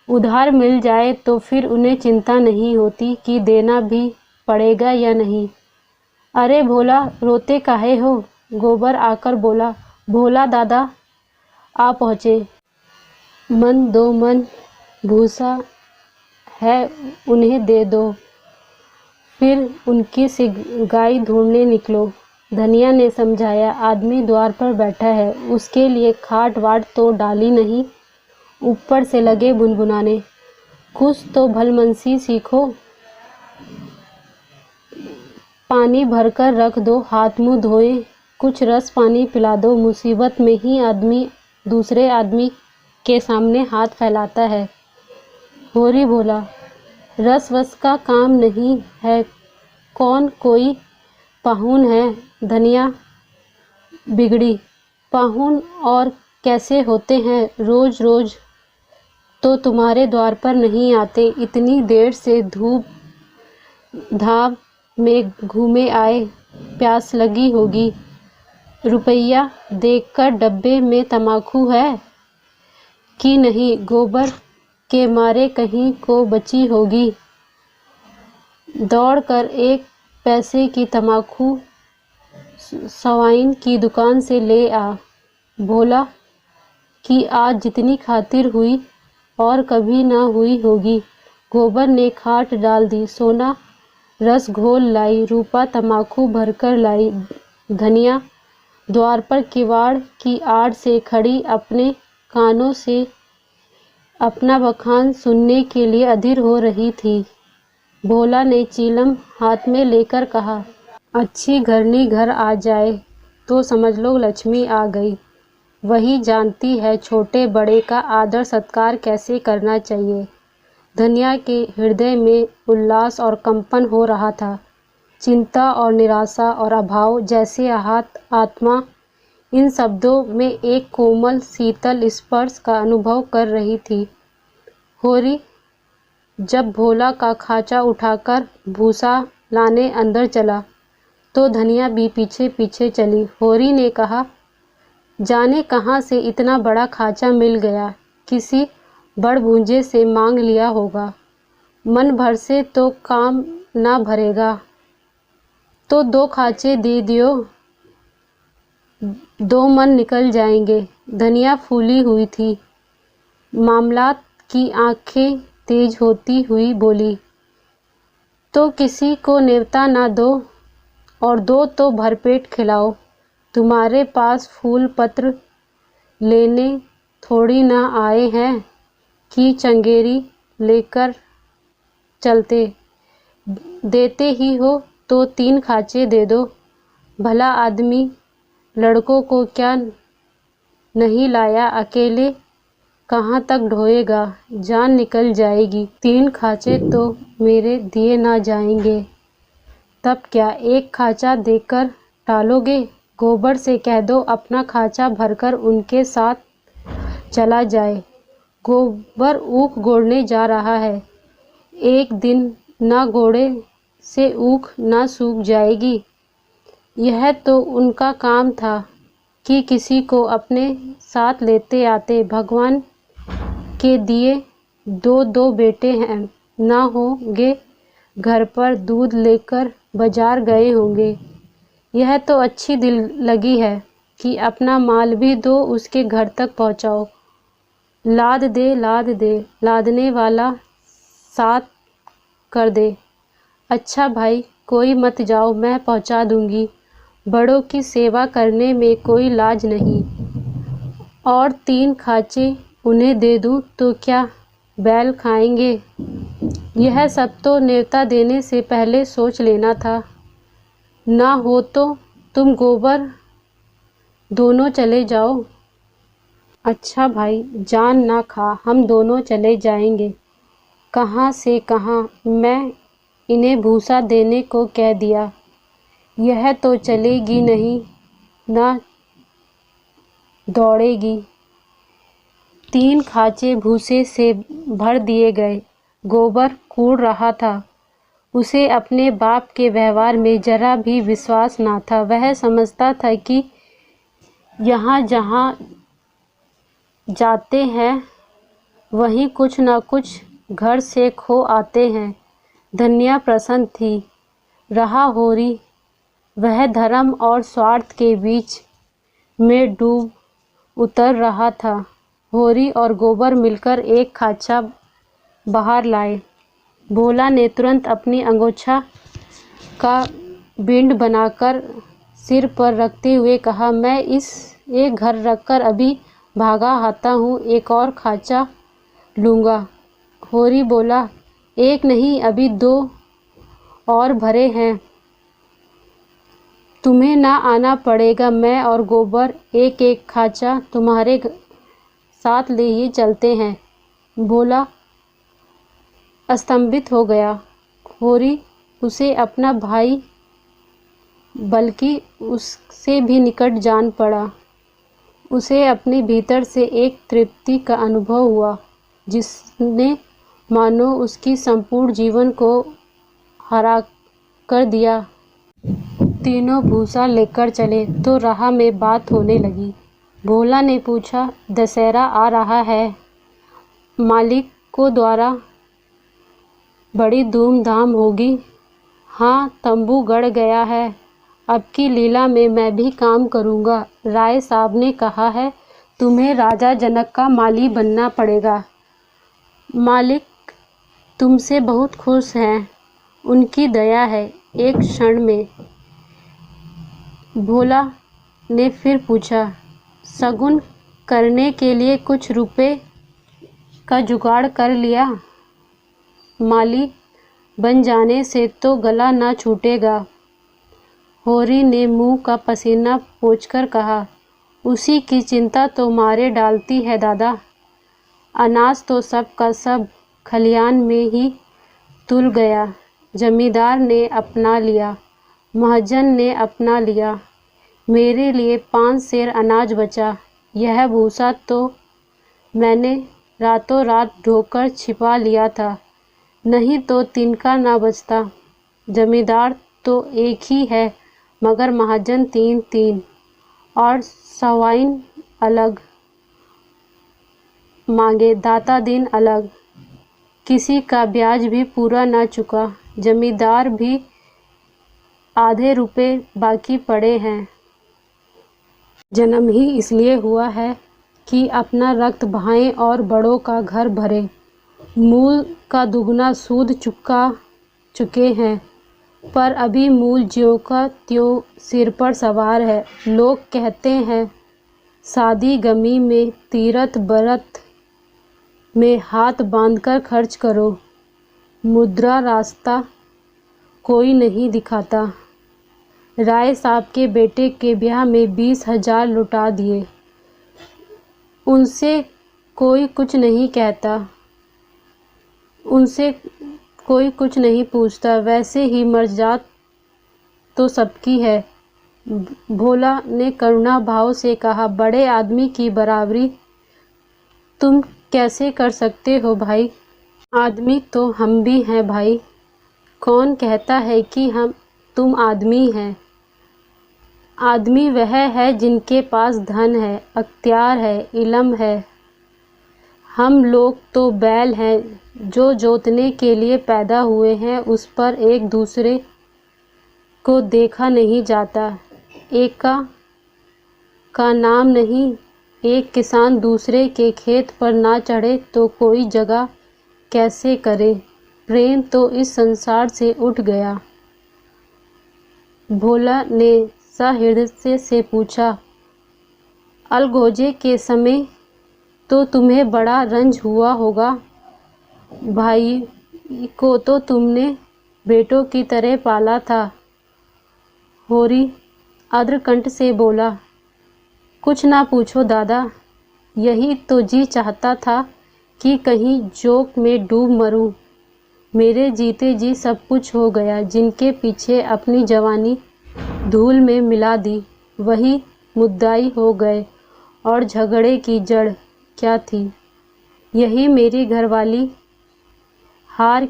उधार मिल जाए तो फिर उन्हें चिंता नहीं होती कि देना भी पड़ेगा या नहीं। अरे भोला, रोते काहे हो। गोबर आकर बोला। भोला दादा आ पहुँचे। मन 2 मन भूसा है, उन्हें दे दो, फिर उनकी से गाय ढूंढने निकलो। धनिया ने समझाया, आदमी द्वार पर बैठा है, उसके लिए खाट वाट तो डाली नहीं, ऊपर से लगे बुनबुनाने। कुछ तो भलमनसी सीखो, पानी भरकर रख दो, हाथ मुंह धोए, कुछ रस पानी पिला दो। मुसीबत में ही आदमी दूसरे आदमी के सामने हाथ फैलाता है। होरी बोला, रस वस का काम नहीं है, कौन कोई पाहुन है। धनिया बिगड़ी, पाहुन और कैसे होते हैं, रोज रोज तो तुम्हारे द्वार पर नहीं आते, इतनी देर से धूप धाम में घूमे आए, प्यास लगी होगी। रुपया देखकर डब्बे में तमाकू है कि नहीं, गोबर के मारे कहीं को बची होगी। दौड़कर 1 पैसे की तमाकू सवाइन की दुकान से ले आ। भोला कि आज जितनी खातिर हुई और कभी ना हुई होगी। गोबर ने खाट डाल दी। सोना रस घोल लाई, रूपा तमाकू भरकर लाई। धनिया द्वार पर किवाड़ की आड़ से खड़ी अपने कानों से अपना बखान सुनने के लिए अधीर हो रही थी। भोला ने चीलम हाथ में लेकर कहा, अच्छी घरनी घर आ जाए तो समझ लो लक्ष्मी आ गई। वही जानती है छोटे बड़े का आदर सत्कार कैसे करना चाहिए। धनिया के हृदय में उल्लास और कंपन हो रहा था। चिंता और निराशा और अभाव जैसे आहत आत्मा इन शब्दों में एक कोमल शीतल स्पर्श का अनुभव कर रही थी। होरी जब भोला का खांचा उठाकर भूसा लाने अंदर चला तो धनिया भी पीछे पीछे चली। होरी ने कहा, जाने कहाँ से इतना बड़ा खांचा मिल गया, किसी बड़भूजे से मांग लिया होगा। मन भर से तो काम ना भरेगा तो 2 खांचे दे दियो, 2 मन निकल जाएंगे। धनिया फूली हुई थी। मामलात की आंखें तेज होती हुई बोली, तो किसी को न्योता ना दो और दो तो भरपेट खिलाओ। तुम्हारे पास फूल पत्र लेने थोड़ी ना आए हैं कि चंगेरी लेकर चलते। देते ही हो तो 3 खांचे दे दो। भला आदमी लड़कों को क्या नहीं लाया, अकेले कहाँ तक ढोएगा, जान निकल जाएगी। 3 खांचे तो मेरे दिए ना जाएंगे, तब क्या 1 खांचा देकर टालोगे? गोबर से कह दो अपना खांचा भरकर उनके साथ चला जाए। गोबर ऊख गोड़ने जा रहा है, एक दिन ना गोड़े से ऊख ना सूख जाएगी। यह तो उनका काम था कि किसी को अपने साथ लेते आते। भगवान के दिए 2 बेटे हैं, ना होंगे घर पर, दूध लेकर बाजार गए होंगे। यह तो अच्छी दिल लगी है कि अपना माल भी दो उसके घर तक पहुंचाओ। लाद दे, लाद दे, लादने वाला साथ कर दे। अच्छा भाई, कोई मत जाओ, मैं पहुंचा दूंगी। बड़ों की सेवा करने में कोई लाज नहीं। और 3 खांचे उन्हें दे दूं तो क्या बैल खाएंगे? यह सब तो न्योता देने से पहले सोच लेना था। ना हो तो तुम गोबर दोनों चले जाओ। अच्छा भाई, जान ना खा, हम दोनों चले जाएंगे। कहाँ से कहाँ, मैं इन्हें भूसा देने को कह दिया। यह तो चलेगी नहीं, ना दौड़ेगी। 3 खांचे भूसे से भर दिए गए। गोबर कूड़ रहा था। उसे अपने बाप के व्यवहार में जरा भी विश्वास ना था। वह समझता था कि यहाँ जहाँ जाते हैं वहीं कुछ न कुछ घर से खो आते हैं। धनिया प्रसन्न थी। रहा होरी, वह धर्म और स्वार्थ के बीच में डूब उतर रहा था। होरी और गोबर मिलकर 1 खांचा बाहर लाए। भोला ने तुरंत अपनी अंगोछा का बिंड बनाकर सिर पर रखते हुए कहा, मैं इस एक घर रखकर अभी भागा आता हूँ, 1 और खांचा लूँगा। होरी बोला, 1 नहीं, अभी 2 और भरे हैं। तुम्हें ना आना पड़ेगा। मैं और गोबर 1-1 खांचा तुम्हारे साथ ले ही चलते हैं। भोला स्तंभित हो गया। होरी उसे अपना भाई बल्कि उससे भी निकट जान पड़ा। उसे अपने भीतर से एक तृप्ति का अनुभव हुआ जिसने मानो उसकी संपूर्ण जीवन को हरा कर दिया। तीनों भूसा लेकर चले तो राह में बात होने लगी। भोला ने पूछा, दशहरा आ रहा है, मालिक को द्वारा बड़ी धूमधाम होगी। हाँ, तंबू गड़ गया है। अब की लीला में मैं भी काम करूँगा। राय साहब ने कहा है तुम्हें राजा जनक का माली बनना पड़ेगा। मालिक तुमसे बहुत खुश हैं, उनकी दया है। एक क्षण में भोला ने फिर पूछा, शगुन करने के लिए कुछ रुपए का जुगाड़ कर लिया? माली बन जाने से तो गला ना छूटेगा। होरी ने मुंह का पसीना पोंछकर कहा, उसी की चिंता तो मारे डालती है दादा। अनाज तो सब का सब खलियान में ही तुल गया। जमींदार ने अपना लिया, महाजन ने अपना लिया, मेरे लिए 5 सेर अनाज बचा। यह भूसा तो मैंने रातों रात ढोकर छिपा लिया था, नहीं तो तिनका ना बचता। जमींदार तो एक ही है, मगर महाजन 3-3 और सवाइन अलग मांगे, दाता दिन अलग। किसी का ब्याज भी पूरा ना चुका, जमींदार भी आधे रुपए बाकी पड़े हैं। जन्म ही इसलिए हुआ है कि अपना रक्त बहाएं और बड़ों का घर भरें। मूल का दुगना सूद चुके हैं, पर अभी मूल ज्यों का त्यों सिर पर सवार है। लोग कहते हैं शादी गमी में, तीरथ बरत में हाथ बांधकर खर्च करो, मुद्रा रास्ता कोई नहीं दिखाता। राय साहब के बेटे के ब्याह में 20,000 लुटा दिए। उनसे कोई कुछ नहीं कहता, उनसे कोई कुछ नहीं पूछता। वैसे ही मर्जात तो सबकी है। भोला ने करुणा भाव से कहा, बड़े आदमी की बराबरी तुम कैसे कर सकते हो भाई? आदमी तो हम भी हैं भाई। कौन कहता है कि तुम आदमी हैं? आदमी वह है जिनके पास धन है, अख्तियार है, इल्म है। हम लोग तो बैल हैं, जो जोतने के लिए पैदा हुए हैं। उस पर एक दूसरे को देखा नहीं जाता, एका का नाम नहीं। एक किसान दूसरे के खेत पर ना चढ़े तो कोई जगह कैसे करे? प्रेम तो इस संसार से उठ गया। भोला ने सहृदय से पूछा, अलगोजे के समय तो तुम्हें बड़ा रंज हुआ होगा। भाई को तो तुमने बेटों की तरह पाला था। होरी आद्रकंठ से बोला, कुछ ना पूछो दादा, यही तो जी चाहता था कि कहीं जोक में डूब मरूं। मेरे जीते जी सब कुछ हो गया। जिनके पीछे अपनी जवानी धूल में मिला दी, वही मुद्दाई हो गए। और झगड़े की जड़ क्या थी? यही मेरी घरवाली हार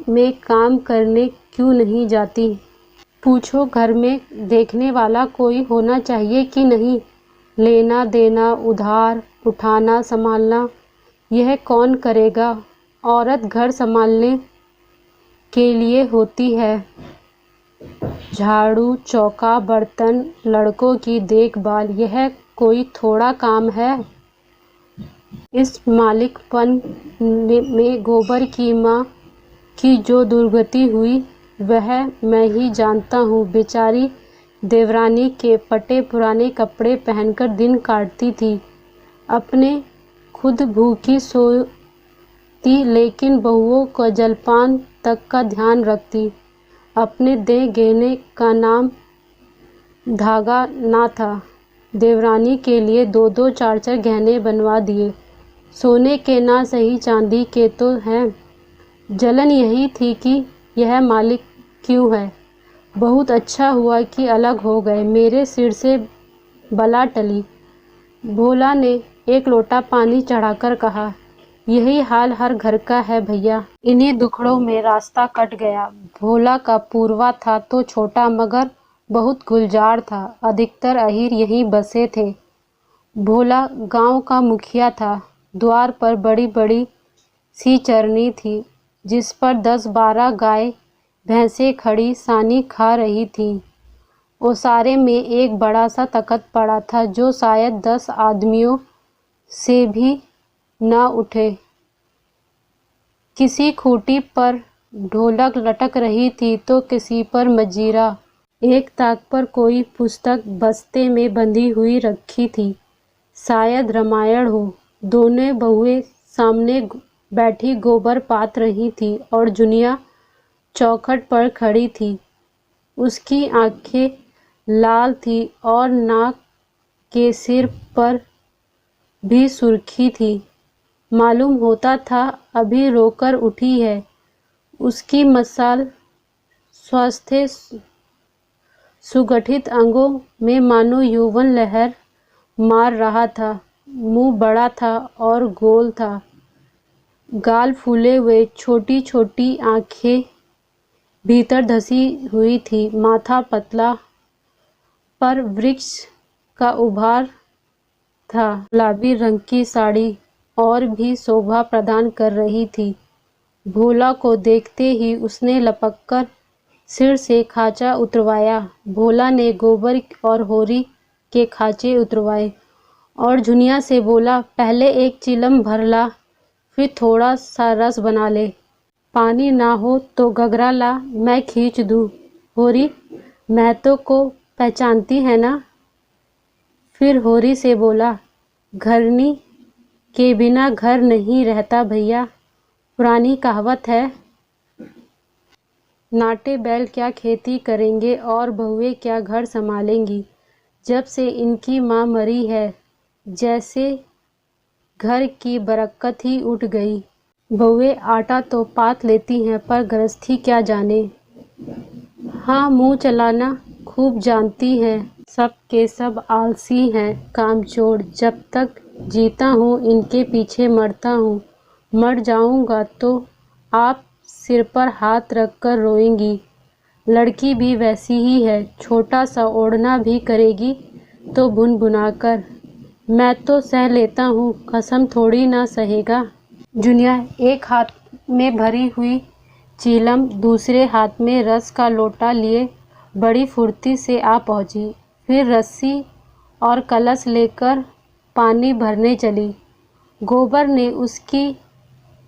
में काम करने क्यों नहीं जाती? पूछो, घर में देखने वाला कोई होना चाहिए कि नहीं? लेना देना, उधार उठाना संभालना, यह कौन करेगा? औरत घर संभालने के लिए होती है। झाड़ू, चौका, बर्तन, लड़कों की देखभाल, यह कोई थोड़ा काम है? इस मालिकपन में गोबर की माँ की जो दुर्गति हुई, वह मैं ही जानता हूँ। बेचारी देवरानी के फटे पुराने कपड़े पहनकर दिन काटती थी, अपने खुद भूखी सोती, लेकिन बहुओं को जलपान तक का ध्यान रखती। अपने दे गहने का नाम धागा ना था। देवरानी के लिए 2-2, 4-4 गहने बनवा दिए। सोने के ना सही, चांदी के तो हैं। जलन यही थी कि यह मालिक क्यों है। बहुत अच्छा हुआ कि अलग हो गए, मेरे सिर से बला टली। भोला ने एक लोटा पानी चढ़ाकर कहा, यही हाल हर घर का है भैया। इन्हीं दुखड़ों में रास्ता कट गया। भोला का पूर्वा था तो छोटा, मगर बहुत गुलजार था। अधिकतर अहीर यहीं बसे थे। भोला गांव का मुखिया था। द्वार पर बड़ी बड़ी सी चरनी थी, जिस पर 10-12 गाय भैंसें खड़ी सानी खा रही थीं। ओसारे में एक बड़ा सा तख्त पड़ा था, जो शायद 10 आदमियों से भी न उठे। किसी खूंटी पर ढोलक लटक रही थी तो किसी पर मजीरा। एक ताक पर कोई पुस्तक बस्ते में बंधी हुई रखी थी, शायद रामायण हो। दोनों बहुएं सामने बैठी गोबर पात रही थी और जुनिया चौखट पर खड़ी थी। उसकी आंखें लाल थी और नाक के सिर पर भी सुर्खी थी। मालूम होता था अभी रोकर उठी है। उसकी मसाल स्वस्थ सुगठित अंगों में मानो यौवन लहर मार रहा था। मुंह बड़ा था और गोल था, गाल फूले हुए, छोटी छोटी आंखें भीतर धसी हुई थी। माथा पतला पर वृक्ष का उभार था। गुलाबी रंग की साड़ी और भी शोभा प्रदान कर रही थी। भोला को देखते ही उसने लपककर सिर से खांचा उतरवाया। भोला ने गोबर और होरी के खांचे उतरवाए और झुनिया से बोला, पहले एक चिलम भर ला, फिर थोड़ा सा रस बना ले। पानी ना हो तो गगरा ला, मैं खींच दूँ। होरी महतो को पहचानती है ना? फिर होरी से बोला, घरनी के बिना घर नहीं रहता भैया, पुरानी कहावत है। नाटे बैल क्या खेती करेंगे और बहुएं क्या घर संभालेंगी। जब से इनकी माँ मरी है, जैसे घर की बरकत ही उठ गई। बहुएं आटा तो पाथ लेती हैं, पर गृहस्थी क्या जाने। हाँ, मुँह चलाना खूब जानती हैं। सब के सब आलसी हैं, कामचोर। जब तक जीता हूँ इनके पीछे मरता हूँ। मर जाऊँगा तो आप सिर पर हाथ रखकर रोएंगी। लड़की भी वैसी ही है, छोटा सा ओढ़ना भी करेगी तो भुनभुनाकर। मैं तो सह लेता हूँ, कसम थोड़ी ना सहेगा। जुनिया एक हाथ में भरी हुई चीलम, दूसरे हाथ में रस का लोटा लिए बड़ी फुर्ती से आ पहुँची। फिर रस्सी और कलश लेकर पानी भरने चली। गोबर ने उसकी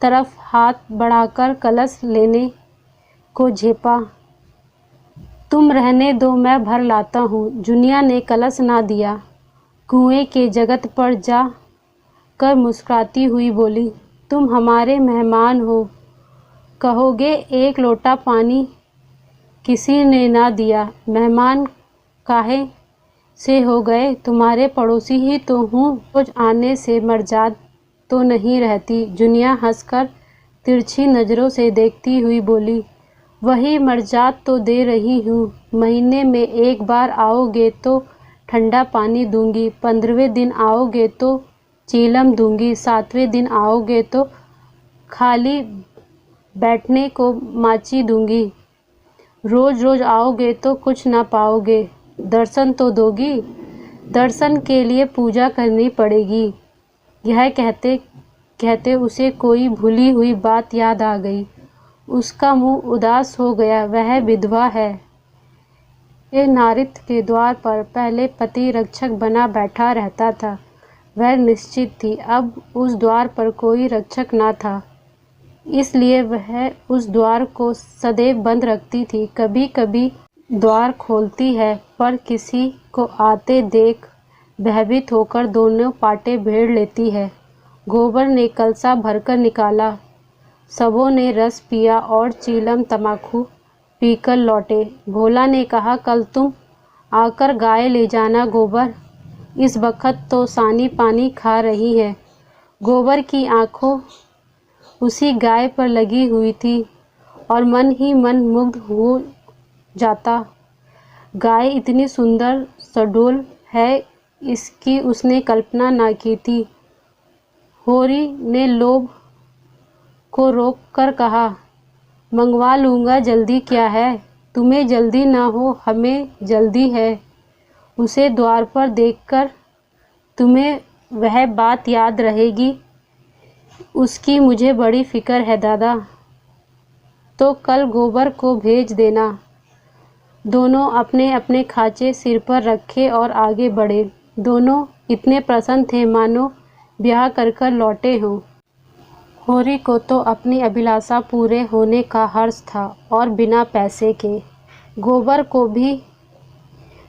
तरफ हाथ बढ़ाकर कलश लेने को झेपा। तुम रहने दो, मैं भर लाता हूँ। जुनिया ने कलश ना दिया। कुएं के जगत पर जा कर मुस्कुराती हुई बोली, तुम हमारे मेहमान हो, कहोगे एक लोटा पानी किसी ने ना दिया। मेहमान काहे से हो गए, तुम्हारे पड़ोसी ही तो हूँ। रोज आने से मर्जाद तो नहीं रहती। जुनिया हंसकर तिरछी नज़रों से देखती हुई बोली, वही मर्जाद तो दे रही हूँ। महीने में एक बार आओगे तो ठंडा पानी दूंगी, 15वें दिन आओगे तो चीलम दूंगी, 7वें दिन आओगे तो खाली बैठने को माची दूंगी। रोज रोज आओगे तो कुछ ना पाओगे, दर्शन तो दोगी। दर्शन के लिए पूजा करनी पड़ेगी। यह कहते कहते उसे कोई भूली हुई बात याद आ गई। उसका मुंह उदास हो गया। वह विधवा है। ये नारित के द्वार पर पहले पति रक्षक बना बैठा रहता था। वह निश्चित थी, अब उस द्वार पर कोई रक्षक ना था, इसलिए वह उस द्वार को सदैव बंद रखती थी। कभी कभी द्वार खोलती है, पर किसी को आते देख भयभीत होकर दोनों पाटे भेड़ लेती है। गोबर ने कलसा भरकर निकाला। सबों ने रस पिया और चीलम तमाकू पीकर लौटे। भोला ने कहा, कल तुम आकर गाय ले जाना गोबर, इस वक्त तो सानी पानी खा रही है। गोबर की आंखों उसी गाय पर लगी हुई थी और मन ही मन मुग्ध हो जाता। गाय इतनी सुंदर सडोल है, इसकी उसने कल्पना ना की थी। होरी ने लोभ को रोक कर कहा, मंगवा लूँगा, जल्दी क्या है। तुम्हें जल्दी ना हो, हमें जल्दी है। उसे द्वार पर देखकर तुम्हें वह बात याद रहेगी, उसकी मुझे बड़ी फिक्र है दादा। तो कल गोबर को भेज देना। दोनों अपने अपने खांचे सिर पर रखे और आगे बढ़े। दोनों इतने प्रसन्न थे मानो ब्याह कर लौटे हों। होरी को तो अपनी अभिलाषा पूरे होने का हर्ष था, और बिना पैसे के। गोबर को भी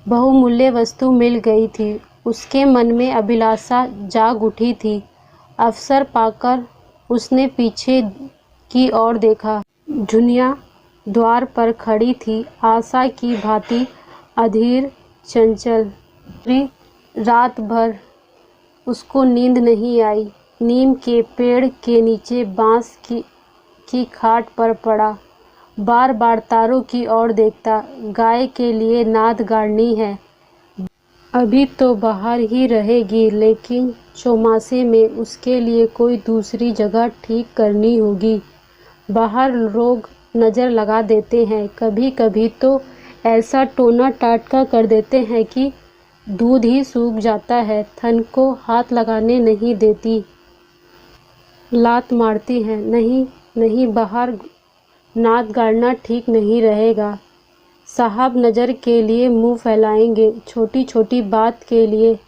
बहुमूल्य वस्तु मिल गई थी। उसके मन में अभिलाषा जाग उठी थी। अवसर पाकर उसने पीछे की ओर देखा। झुनिया द्वार पर खड़ी थी, आशा की भांति अधीर चंचल। रात भर उसको नींद नहीं आई। नीम के पेड़ के नीचे बांस की खाट पर पड़ा। बार बार तारों की ओर देखता। गाय के लिए नाद गाड़नी है। अभी तो बाहर ही रहेगी, लेकिन चौमासे में उसके लिए कोई दूसरी जगह ठीक करनी होगी। बाहर लोग नज़र लगा देते हैं। कभी कभी तो ऐसा टोना टाटका कर देते हैं कि दूध ही सूख जाता है। थन को हाथ लगाने नहीं देती। लात मारती हैं। नहीं नहीं, बाहर नाद गाड़ना ठीक नहीं रहेगा। साहब नज़र के लिए मुंह फैलाएंगे। छोटी छोटी बात के लिए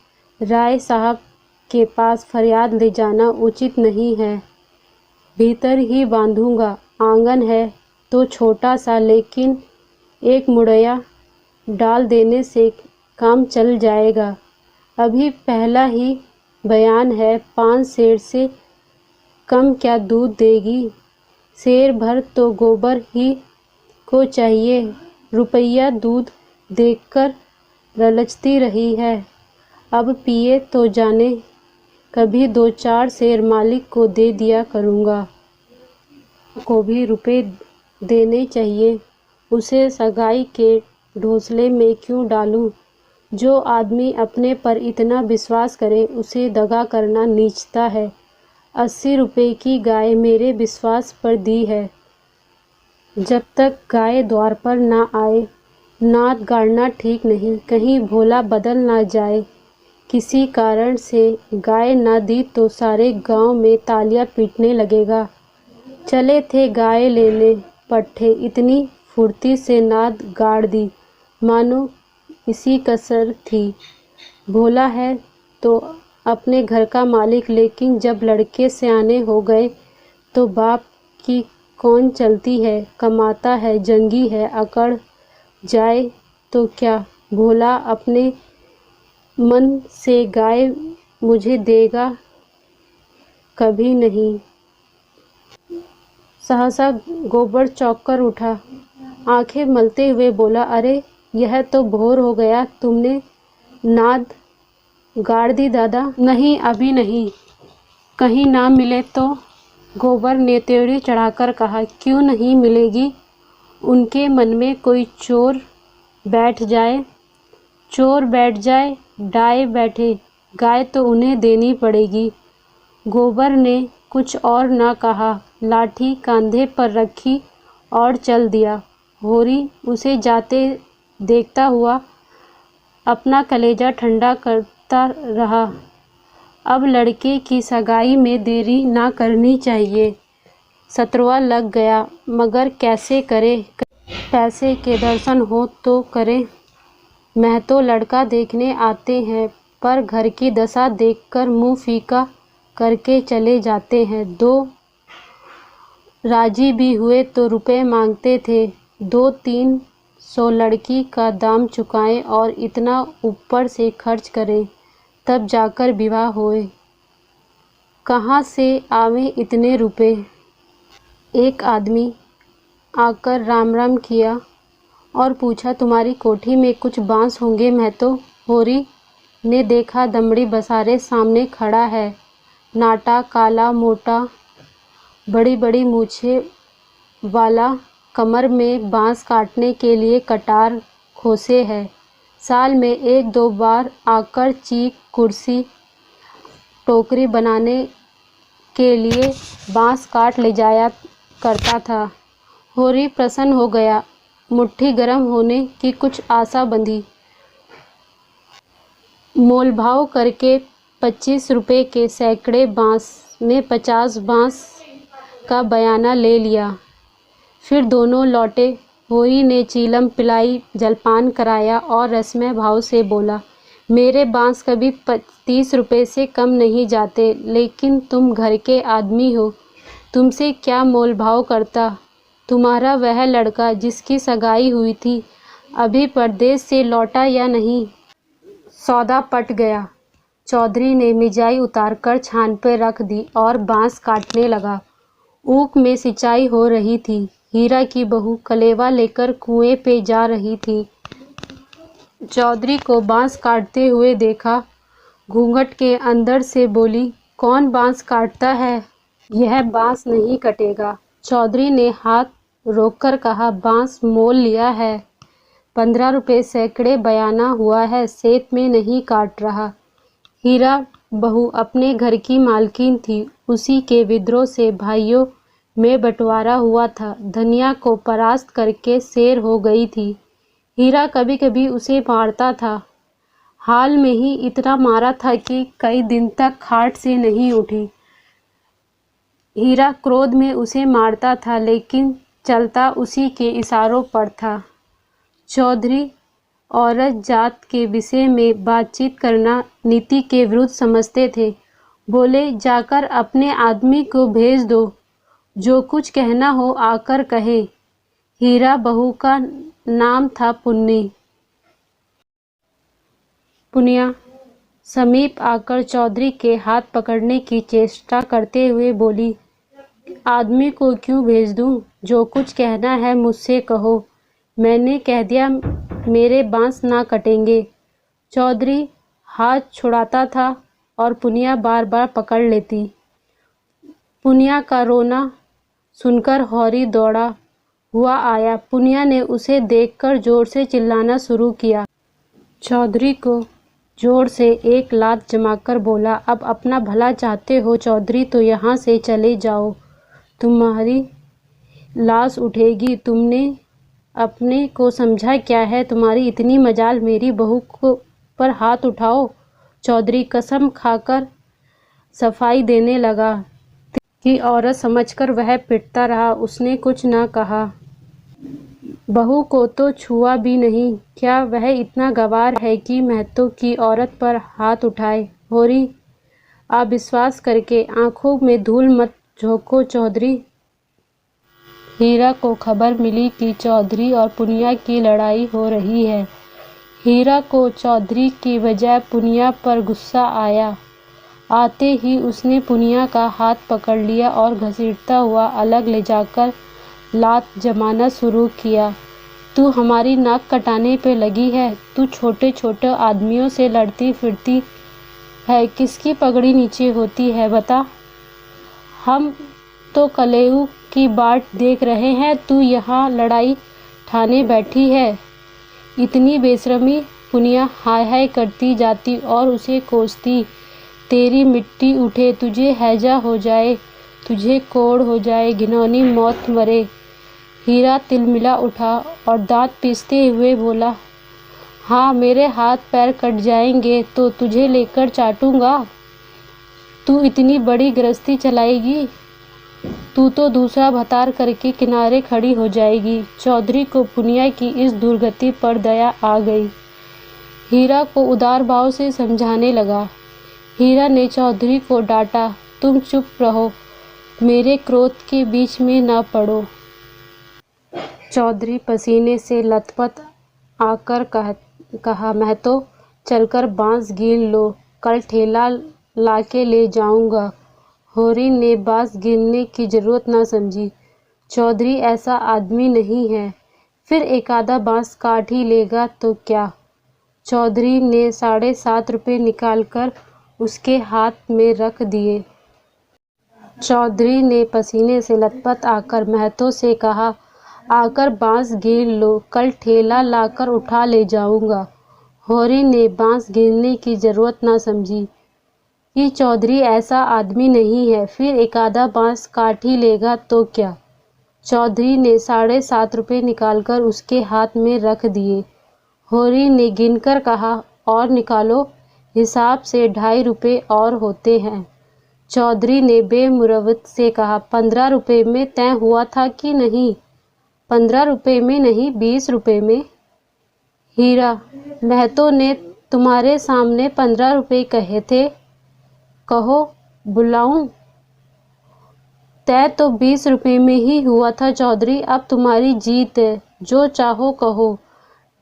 राय साहब के पास फरियाद ले जाना उचित नहीं है। भीतर ही बांधूंगा। आंगन है तो छोटा सा, लेकिन एक मुड़ैया डाल देने से काम चल जाएगा। अभी पहला ही बयान है। 5 सेर से कम क्या दूध देगी? सेर भर तो गोबर ही को चाहिए। रुपया दूध देखकर ललचती रही है। अब पिए तो जाने। कभी 2-4 सेर मालिक को दे दिया करूँगा। को भी रुपए देने चाहिए। उसे सगाई के ढोसले में क्यों डालूं? जो आदमी अपने पर इतना विश्वास करे, उसे दगा करना नीचता है। 80 रुपए की गाय मेरे विश्वास पर दी है। जब तक गाय द्वार पर ना आए, नाद गाड़ना ठीक नहीं। कहीं भोला बदल ना जाए। किसी कारण से गाय ना दी तो सारे गांव में तालियां पीटने लगेगा। चले थे गाय लेने पट्ठे, इतनी फुर्ती से नाद गाड़ दी, मानो इसी कसर थी। भोला है तो अपने घर का मालिक, लेकिन जब लड़के सयाने हो गए तो बाप की कौन चलती है। कमाता है, जंगी है, अकड़ जाए तो क्या भोला अपने मन से गाय मुझे देगा? कभी नहीं। सहसा गोबर चौंक उठा। आंखें मलते हुए बोला, अरे यह तो भोर हो गया। तुमने नाद गाड़ दी दादा? नहीं, अभी नहीं। कहीं ना मिले तो? गोबर ने त्योड़ी चढ़ाकर कहा। क्यों नहीं मिलेगी? उनके मन में कोई चोर बैठ जाए। चोर बैठ जाए, डाय बैठे, गाय तो उन्हें देनी पड़ेगी। गोबर ने कुछ और न कहा, लाठी कंधे पर रखी और चल दिया। होरी उसे जाते देखता हुआ अपना कलेजा ठंडा करता रहा। अब लड़के की सगाई में देरी ना करनी चाहिए। 17वां लग गया, मगर कैसे करे? पैसे के दर्शन हो तो करे। महतो लड़का देखने आते हैं, पर घर की दशा देखकर मुंह फीका करके चले जाते हैं। 2 राजी भी हुए तो रुपए मांगते थे। 200-300 लड़की का दाम चुकाएं और इतना ऊपर से खर्च करें, तब जाकर विवाह होए। कहाँ से आवे इतने रुपए? एक आदमी आकर राम राम किया और पूछा, तुम्हारी कोठी में कुछ बांस होंगे महतो? होरी ने देखा, दमड़ी बसारे सामने खड़ा है। नाटा, काला, मोटा, बड़ी बड़ी मूछें वाला, कमर में बांस काटने के लिए कटार खोसे है। साल में 1-2 बार आकर चीक, कुर्सी, टोकरी बनाने के लिए बांस काट ले जाया करता था। होरी प्रसन्न हो गया। मुट्ठी गर्म होने की कुछ आशा बंधी। मोलभाव करके 25 रुपए के सैकड़े बांस में 50 बांस का बयाना ले लिया। फिर दोनों लौटे। होरी ने चीलम पिलाई, जलपान कराया और रसमय भाव से बोला, मेरे बांस कभी 30 रुपए से कम नहीं जाते, लेकिन तुम घर के आदमी हो, तुमसे क्या मोलभाव करता। तुम्हारा वह लड़का जिसकी सगाई हुई थी, अभी परदेश से लौटा या नहीं? सौदा पट गया। चौधरी ने मिजाई उतारकर छान पे रख दी और बांस काटने लगा। ऊख में सिंचाई हो रही थी। हीरा की बहू कलेवा लेकर कुएं पे जा रही थी। चौधरी को बांस काटते हुए देखा। घूंघट के अंदर से बोली, कौन बांस काटता है? यह बांस नहीं कटेगा। चौधरी ने हाथ रोककर कहा, बांस मोल लिया है। 15 रुपये सैकड़े बयाना हुआ है, सेत में नहीं काट रहा। हीरा बहू अपने घर की मालकिन थी। उसी के विद्रोह से भाइयों में बंटवारा हुआ था। धनिया को परास्त करके शेर हो गई थी। हीरा कभी कभी उसे मारता था। हाल में ही इतना मारा था कि कई दिन तक खाट से नहीं उठी। हीरा क्रोध में उसे मारता था, लेकिन चलता उसी के इशारों पर था। चौधरी औरत जात के विषय में बातचीत करना नीति के विरुद्ध समझते थे। बोले, जाकर अपने आदमी को भेज दो, जो कुछ कहना हो आकर कहे। हीरा बहू का नाम था पुन्नी। पुनिया समीप आकर चौधरी के हाथ पकड़ने की चेष्टा करते हुए बोली, आदमी को क्यों भेज दूं? जो कुछ कहना है मुझसे कहो। मैंने कह दिया मेरे बांस ना कटेंगे। चौधरी हाथ छुड़ाता था और पुनिया बार बार पकड़ लेती। पुनिया का रोना सुनकर हौरी दौड़ा हुआ आया। पुनिया ने उसे देखकर जोर से चिल्लाना शुरू किया। चौधरी को जोर से एक लात जमाकर बोला, अब अपना भला चाहते हो चौधरी तो यहाँ से चले जाओ, तुम्हारी लाश उठेगी। तुमने अपने को समझा क्या है? तुम्हारी इतनी मजाल, मेरी बहू को पर हाथ उठाओ। चौधरी कसम खाकर सफाई देने लगा कि औरत समझकर वह पिटता रहा। उसने कुछ न कहा। बहू को तो छुआ भी नहीं। क्या वह इतना गवार है कि महतो की औरत पर हाथ उठाए? होरी अविश्वास करके आंखों में धूल मत झोंको चौधरी। हीरा को खबर मिली कि चौधरी और पुनिया की लड़ाई हो रही है। हीरा को चौधरी की बजाय पुनिया पर गुस्सा आया। आते ही उसने पुनिया का हाथ पकड़ लिया और घसीटता हुआ अलग ले जाकर लात जमाना शुरू किया। तू हमारी नाक कटाने पे लगी है? तू छोटे छोटे आदमियों से लड़ती फिरती है, किसकी पगड़ी नीचे होती है बता? हम तो कलेऊ की बाट देख रहे हैं, तू यहाँ लड़ाई ठाने बैठी है। इतनी बेशर्मी। पुनिया हाय हाय करती जाती और उसे कोसती। तेरी मिट्टी उठे, तुझे हैजा हो जाए, तुझे कोढ़ हो जाए, घिनौनी मौत मरे। हीरा तिलमिला उठा और दांत पीसते हुए बोला, हाँ मेरे हाथ पैर कट जाएंगे तो तुझे लेकर चाटूंगा। तू इतनी बड़ी गृहस्थी चलाएगी? तू तो दूसरा भतार करके किनारे खड़ी हो जाएगी। चौधरी को पुनिया की इस दुर्गति पर दया आ गई। हीरा को उदार भाव से समझाने लगा। हीरा ने चौधरी को डांटा, तुम चुप रहो, मेरे क्रोध के बीच में ना पड़ो। चौधरी पसीने से लथपथ आकर कहा, महतो चलकर बांस गिन लो, कल ठेला लाके ले जाऊंगा। होरी ने बांस गिनने की जरूरत न समझी। चौधरी ऐसा आदमी नहीं है, फिर एक आधा बांस काट ही लेगा तो क्या। चौधरी ने 7.5 रुपये निकालकर उसके हाथ में रख दिए। चौधरी ने पसीने से लथपथ आकर महतो से कहा, आकर बांस गिन लो, कल ठेला लाकर उठा ले जाऊंगा। होरी ने बांस गिनने की जरूरत न समझी कि चौधरी ऐसा आदमी नहीं है, फिर एक आधा बांस काट ही लेगा तो क्या। चौधरी ने 7.5 रुपये निकालकर उसके हाथ में रख दिए। होरी ने गिनकर कहा, और निकालो, हिसाब से 2.5 रुपये और होते हैं। चौधरी ने बेमुरवत से कहा, 15 रुपये में तय हुआ था कि नहीं? 15 रुपये में नहीं, 20 रुपये में। हीरा, महतो ने तुम्हारे सामने 15 रुपये कहे थे, कहो बुलाऊं? तय तो 20 रुपये में ही हुआ था चौधरी। अब तुम्हारी जीत है, जो चाहो कहो।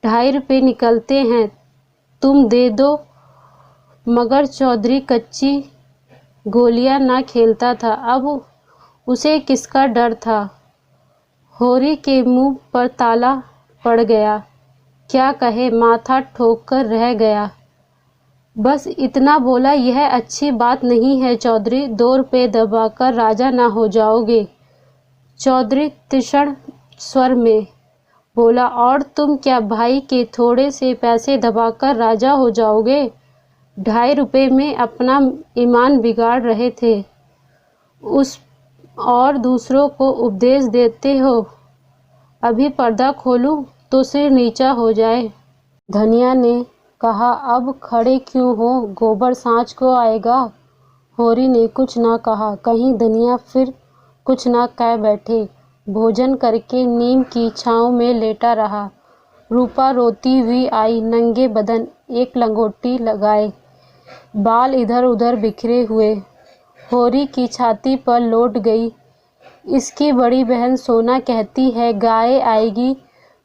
2.5 रुपये निकलते हैं, तुम दे दो। मगर चौधरी कच्ची गोलियां ना खेलता था, अब उसे किसका डर था। होरी के मुंह पर ताला पड़ गया, क्या कहे, माथा ठोक कर रह गया। बस इतना बोला। यह अच्छी बात नहीं है चौधरी, 2 रुपए दबाकर राजा ना हो जाओगे। चौधरी तीक्ष्ण स्वर में बोला, और तुम क्या भाई के थोड़े से पैसे दबाकर राजा हो जाओगे? 2.5 रुपए में अपना ईमान बिगाड़ रहे थे उस और दूसरों को उपदेश देते हो। अभी पर्दा खोलूं तो सिर नीचा हो जाए। धनिया ने कहा, अब खड़े क्यों हो, गोबर सांझ को आएगा। होरी ने कुछ ना कहा। कहीं धनिया फिर कुछ ना कह बैठे। भोजन करके नीम की छांव में लेटा रहा। रूपा रोती हुई आई, नंगे बदन, एक लंगोटी लगाए, बाल इधर उधर बिखरे हुए। होरी की छाती पर लौट गई। इसकी बड़ी बहन सोना कहती है गाय आएगी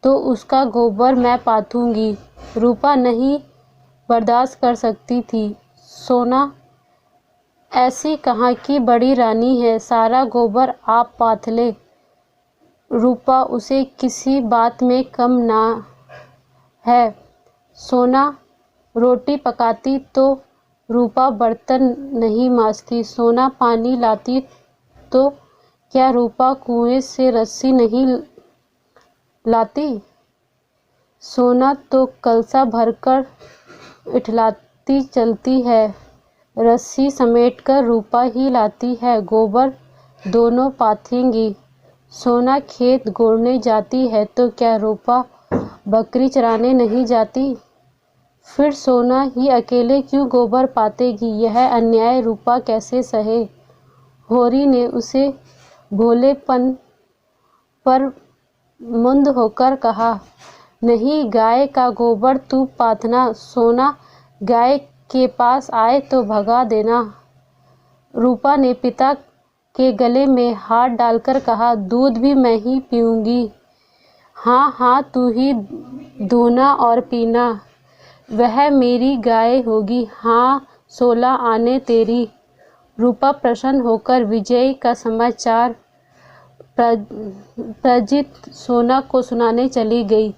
तो उसका गोबर मैं पाथूंगी। रूपा नहीं बर्दाश्त कर सकती थी। सोना ऐसी कहाँ की बड़ी रानी है, सारा गोबर आप पाथ ले। रूपा उसे किसी बात में कम ना है। सोना रोटी पकाती तो रूपा बर्तन नहीं मांजती। सोना पानी लाती तो क्या रूपा कुएं से रस्सी नहीं लाती? सोना तो कलसा भरकर इठलाती चलती है, रस्सी समेटकर रूपा ही लाती है। गोबर दोनों पाथेंगी। सोना खेत गोड़ने जाती है तो क्या रूपा बकरी चराने नहीं जाती? फिर सोना ही अकेले क्यों गोबर पातेगी? यह अन्याय रूपा कैसे सहे? होरी ने उसे भोलेपन पर मुंद होकर कहा, नहीं, गाय का गोबर तू पाथना। सोना गाय के पास आए तो भगा देना। रूपा ने पिता के गले में हाथ डालकर कहा, दूध भी मैं ही पीऊंगी। हाँ हाँ, तू ही दूहना और पीना। वह मेरी गाय होगी। हाँ, 16 आने तेरी। रूपा प्रसन्न होकर विजय का समाचार प्रजित सोना को सुनाने चली गई।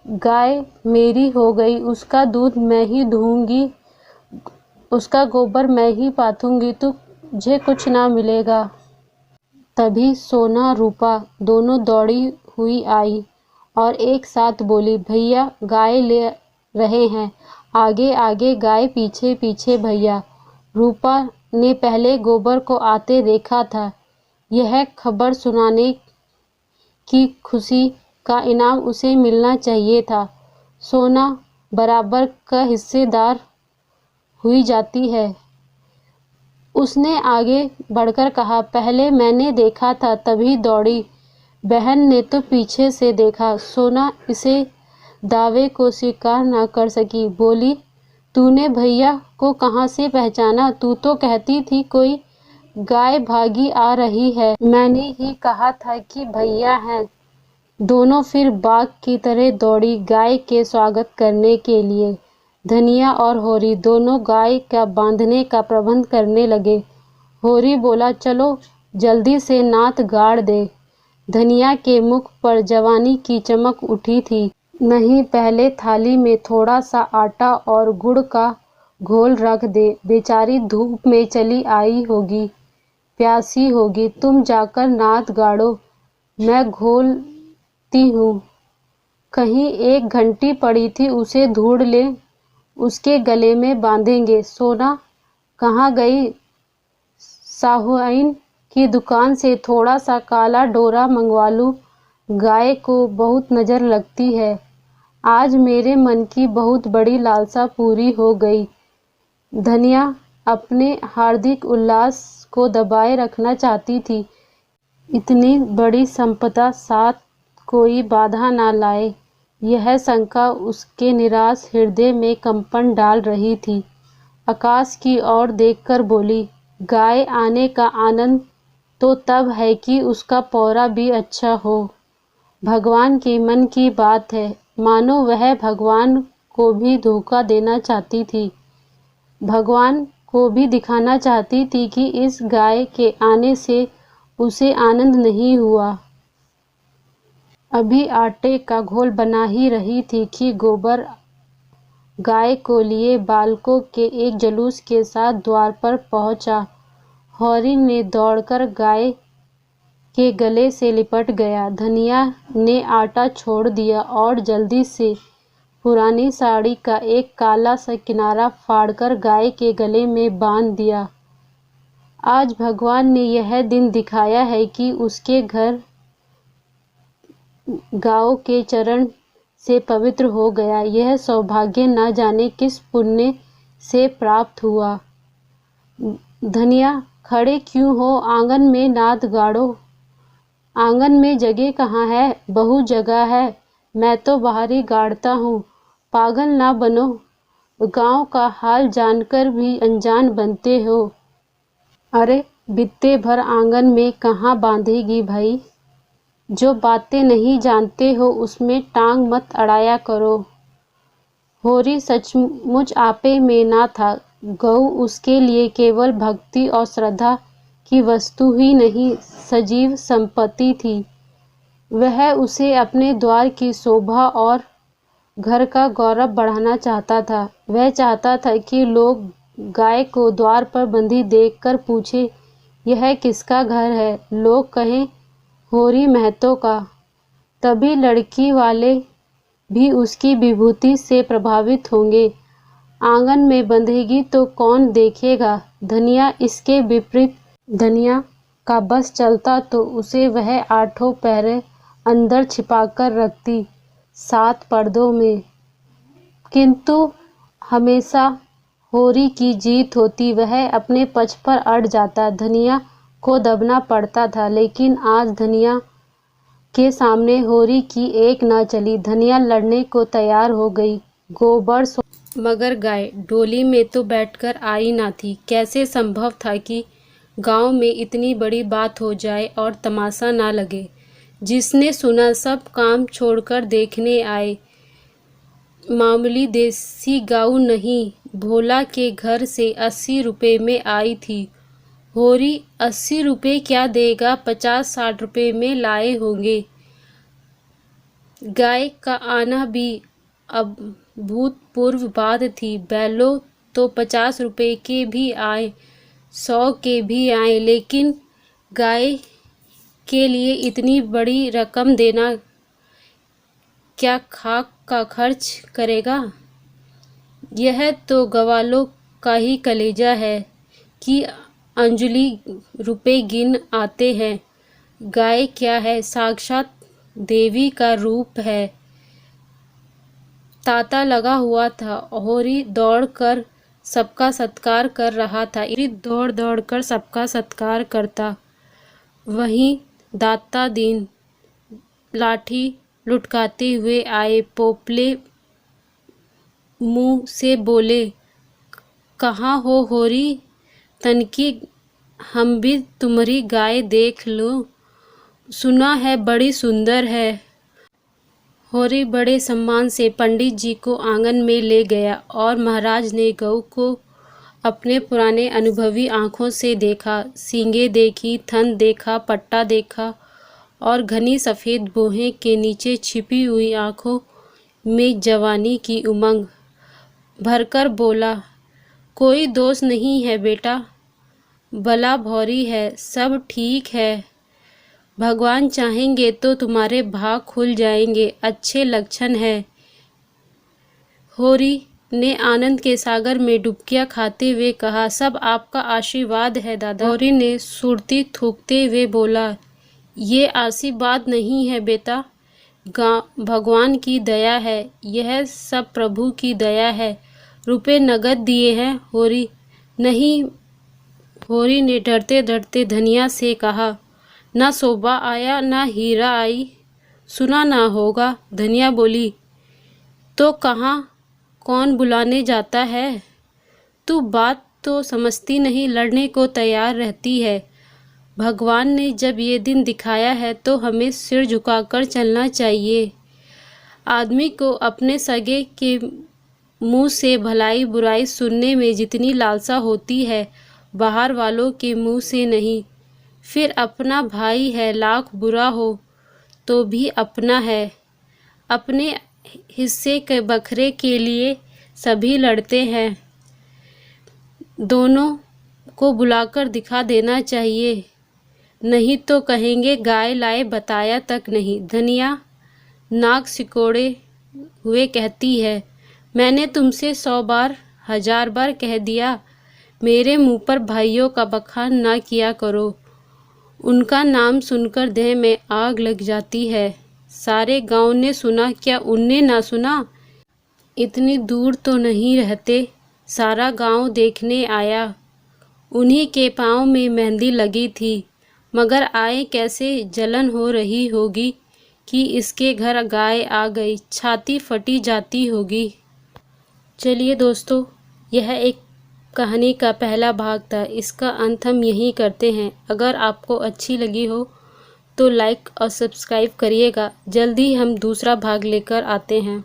गाय मेरी हो गई, उसका दूध मैं ही दूंगी, उसका गोबर मैं ही पाथूंगी, तुझे कुछ ना मिलेगा। तभी सोना रूपा दोनों दौड़ी हुई आई और एक साथ बोली, भैया गाय ले रहे हैं। आगे आगे गाय, पीछे पीछे भैया। रूपा ने पहले गोबर को आते देखा था। यह खबर सुनाने की खुशी का इनाम उसे मिलना चाहिए था। सोना बराबर का हिस्सेदार हुई जाती है। उसने आगे बढ़कर कहा, पहले मैंने देखा था तभी दौड़ी, बहन ने तो पीछे से देखा। सोना इसे दावे को स्वीकार न कर सकी। बोली, तूने भैया को कहाँ से पहचाना? तू तो कहती थी कोई गाय भागी आ रही है। मैंने ही कहा था कि भैया हैं। दोनों फिर बाघ की तरह दौड़ी गाय के स्वागत करने के लिए। धनिया और होरी दोनों गाय का बांधने का प्रबंध करने लगे। होरी बोला, चलो जल्दी से नाथ गाड़ दे। धनिया के मुख पर जवानी की चमक उठी थी। नहीं, पहले थाली में थोड़ा सा आटा और गुड़ का घोल रख दे। बेचारी धूप में चली आई होगी, प्यासी होगी। तुम जाकर नाथ गाड़ो, मैं घोलती हूँ। कहीं एक घंटी पड़ी थी, उसे ढूंढ ले, उसके गले में बांधेंगे। सोना कहाँ गई? साहुआइन की दुकान से थोड़ा सा काला डोरा मंगवा लूं। गाय को बहुत नज़र लगती है। आज मेरे मन की बहुत बड़ी लालसा पूरी हो गई। धनिया अपने हार्दिक उल्लास को दबाए रखना चाहती थी। इतनी बड़ी संपदा साथ कोई बाधा ना लाए, यह शंका उसके निराश हृदय में कंपन डाल रही थी। आकाश की ओर देखकर बोली, गाय आने का आनंद तो तब है कि उसका पौरा भी अच्छा हो। भगवान के मन की बात है। मानो वह भगवान को भी धोखा देना चाहती थी। भगवान को भी दिखाना चाहती थी कि इस गाय के आने से उसे आनंद नहीं हुआ। अभी आटे का घोल बना ही रही थी कि गोबर गाय को लिए बालकों के एक जुलूस के साथ द्वार पर पहुंचा। होरी ने दौड़कर गाय के गले से लिपट गया। धनिया ने आटा छोड़ दिया और जल्दी से पुरानी साड़ी का एक काला सा किनारा फाड़कर गाय के गले में बांध दिया। आज भगवान ने यह दिन दिखाया है कि उसके घर गायों के चरण से पवित्र हो गया। यह सौभाग्य न जाने किस पुण्य से प्राप्त हुआ। धनिया, खड़े क्यों हो? आंगन में नाद गाड़ो। आंगन में जगह कहाँ है? बहुत जगह है, मैं तो बाहर ही गाड़ता हूँ। पागल ना बनो, गांव का हाल जानकर भी अनजान बनते हो। अरे बित्ते भर आंगन में कहाँ बांधेगी भाई? जो बातें नहीं जानते हो उसमें टांग मत अड़ाया करो। होरी सचमुच आपे में ना था। गऊ उसके लिए केवल भक्ति और श्रद्धा की वस्तु ही नहीं, सजीव संपत्ति थी। वह उसे अपने द्वार की शोभा और घर का गौरव बढ़ाना चाहता था। वह चाहता था कि लोग गाय को द्वार पर बंधी देखकर पूछे, यह किसका घर है? लोग कहें, होरी महतो का। तभी लड़की वाले भी उसकी विभूति से प्रभावित होंगे। आंगन में बंधेगी तो कौन देखेगा? धनिया इसके विपरीत। धनिया का बस चलता तो उसे वह आठों पहरे अंदर छिपाकर रखती, 7 पर्दों में। किंतु हमेशा होरी की जीत होती। वह अपने पक्ष पर अड़ जाता। धनिया को दबना पड़ता था। लेकिन आज धनिया के सामने होरी की एक न चली। धनिया लड़ने को तैयार हो गई। गोबर मगर गाय डोली में तो बैठकर आई ना थी। कैसे संभव था कि गांव में इतनी बड़ी बात हो जाए और तमाशा ना लगे? जिसने सुना सब काम छोड़कर देखने आए। मामूली देसी गाऊ नहीं, भोला के घर से 80 रुपए में आई थी। होरी 80 रुपए क्या देगा? 50-60 रुपए में लाए होंगे। गाय का आना भी अभूतपूर्व बात थी। बैलों तो 50 रुपए के भी आए, 100 के भी आए, लेकिन गाय के लिए इतनी बड़ी रकम देना क्या खाक का खर्च करेगा? यह तो ग्वालों का ही कलेजा है कि अंजलि रुपए गिन आते हैं। गाय क्या है? साक्षात देवी का रूप है। तांता लगा हुआ था। होरी दौड़कर सबका सत्कार कर रहा था। दौड़ दौड़ कर सबका सत्कार करता। वहीं दाता दीन लाठी लुटकाते हुए आए। पोपले मुंह से बोले, कहाँ हो होरी? तनकी हम भी तुम्हारी गाय देख लो, सुना है बड़ी सुंदर है। होरी बड़े सम्मान से पंडित जी को आंगन में ले गया और महाराज ने गऊ को अपने पुराने अनुभवी आँखों से देखा। सींगें देखी, थन देखा, पट्टा देखा और घनी सफ़ेद भौहें के नीचे छिपी हुई आँखों में जवानी की उमंग भरकर बोला, कोई दोष नहीं है बेटा, भला भौरी है, सब ठीक है। भगवान चाहेंगे तो तुम्हारे भाग खुल जाएंगे, अच्छे लक्षण है। होरी ने आनंद के सागर में डुबकियां खाते हुए कहा, सब आपका आशीर्वाद है दादा। होरी ने सुरती थूकते हुए बोला, ये आशीर्वाद नहीं है बेटा, भगवान की दया है, यह सब प्रभु की दया है। रुपए नगद दिए हैं? होरी नहीं। होरी ने डरते डरते धनिया से कहा, ना शोभा आया ना हीरा आई, सुना ना होगा। धनिया बोली, तो कहाँ कौन बुलाने जाता है? तू बात तो समझती नहीं, लड़ने को तैयार रहती है। भगवान ने जब ये दिन दिखाया है तो हमें सिर झुकाकर चलना चाहिए। आदमी को अपने सगे के मुंह से भलाई बुराई सुनने में जितनी लालसा होती है, बाहर वालों के मुंह से नहीं। फिर अपना भाई है, लाख बुरा हो तो भी अपना है। अपने हिस्से के बखरे के लिए सभी लड़ते हैं, दोनों को बुलाकर दिखा देना चाहिए, नहीं तो कहेंगे गाय लाए बताया तक नहीं। धनिया नाक सिकोड़े हुए कहती है, मैंने तुमसे 100 बार 1000 बार कह दिया, मेरे मुंह पर भाइयों का बखान ना किया करो। उनका नाम सुनकर देह में आग लग जाती है। सारे गांव ने सुना, क्या उनने ना सुना? इतनी दूर तो नहीं रहते, सारा गांव देखने आया। उन्हीं के पाँव में मेहंदी लगी थी, मगर आए कैसे? जलन हो रही होगी कि इसके घर गाय आ गई, छाती फटी जाती होगी। चलिए दोस्तों, यह एक कहानी का पहला भाग था। इसका अंत हम यहीं करते हैं। अगर आपको अच्छी लगी हो तो लाइक और सब्सक्राइब करिएगा। जल्दी हम दूसरा भाग लेकर आते हैं।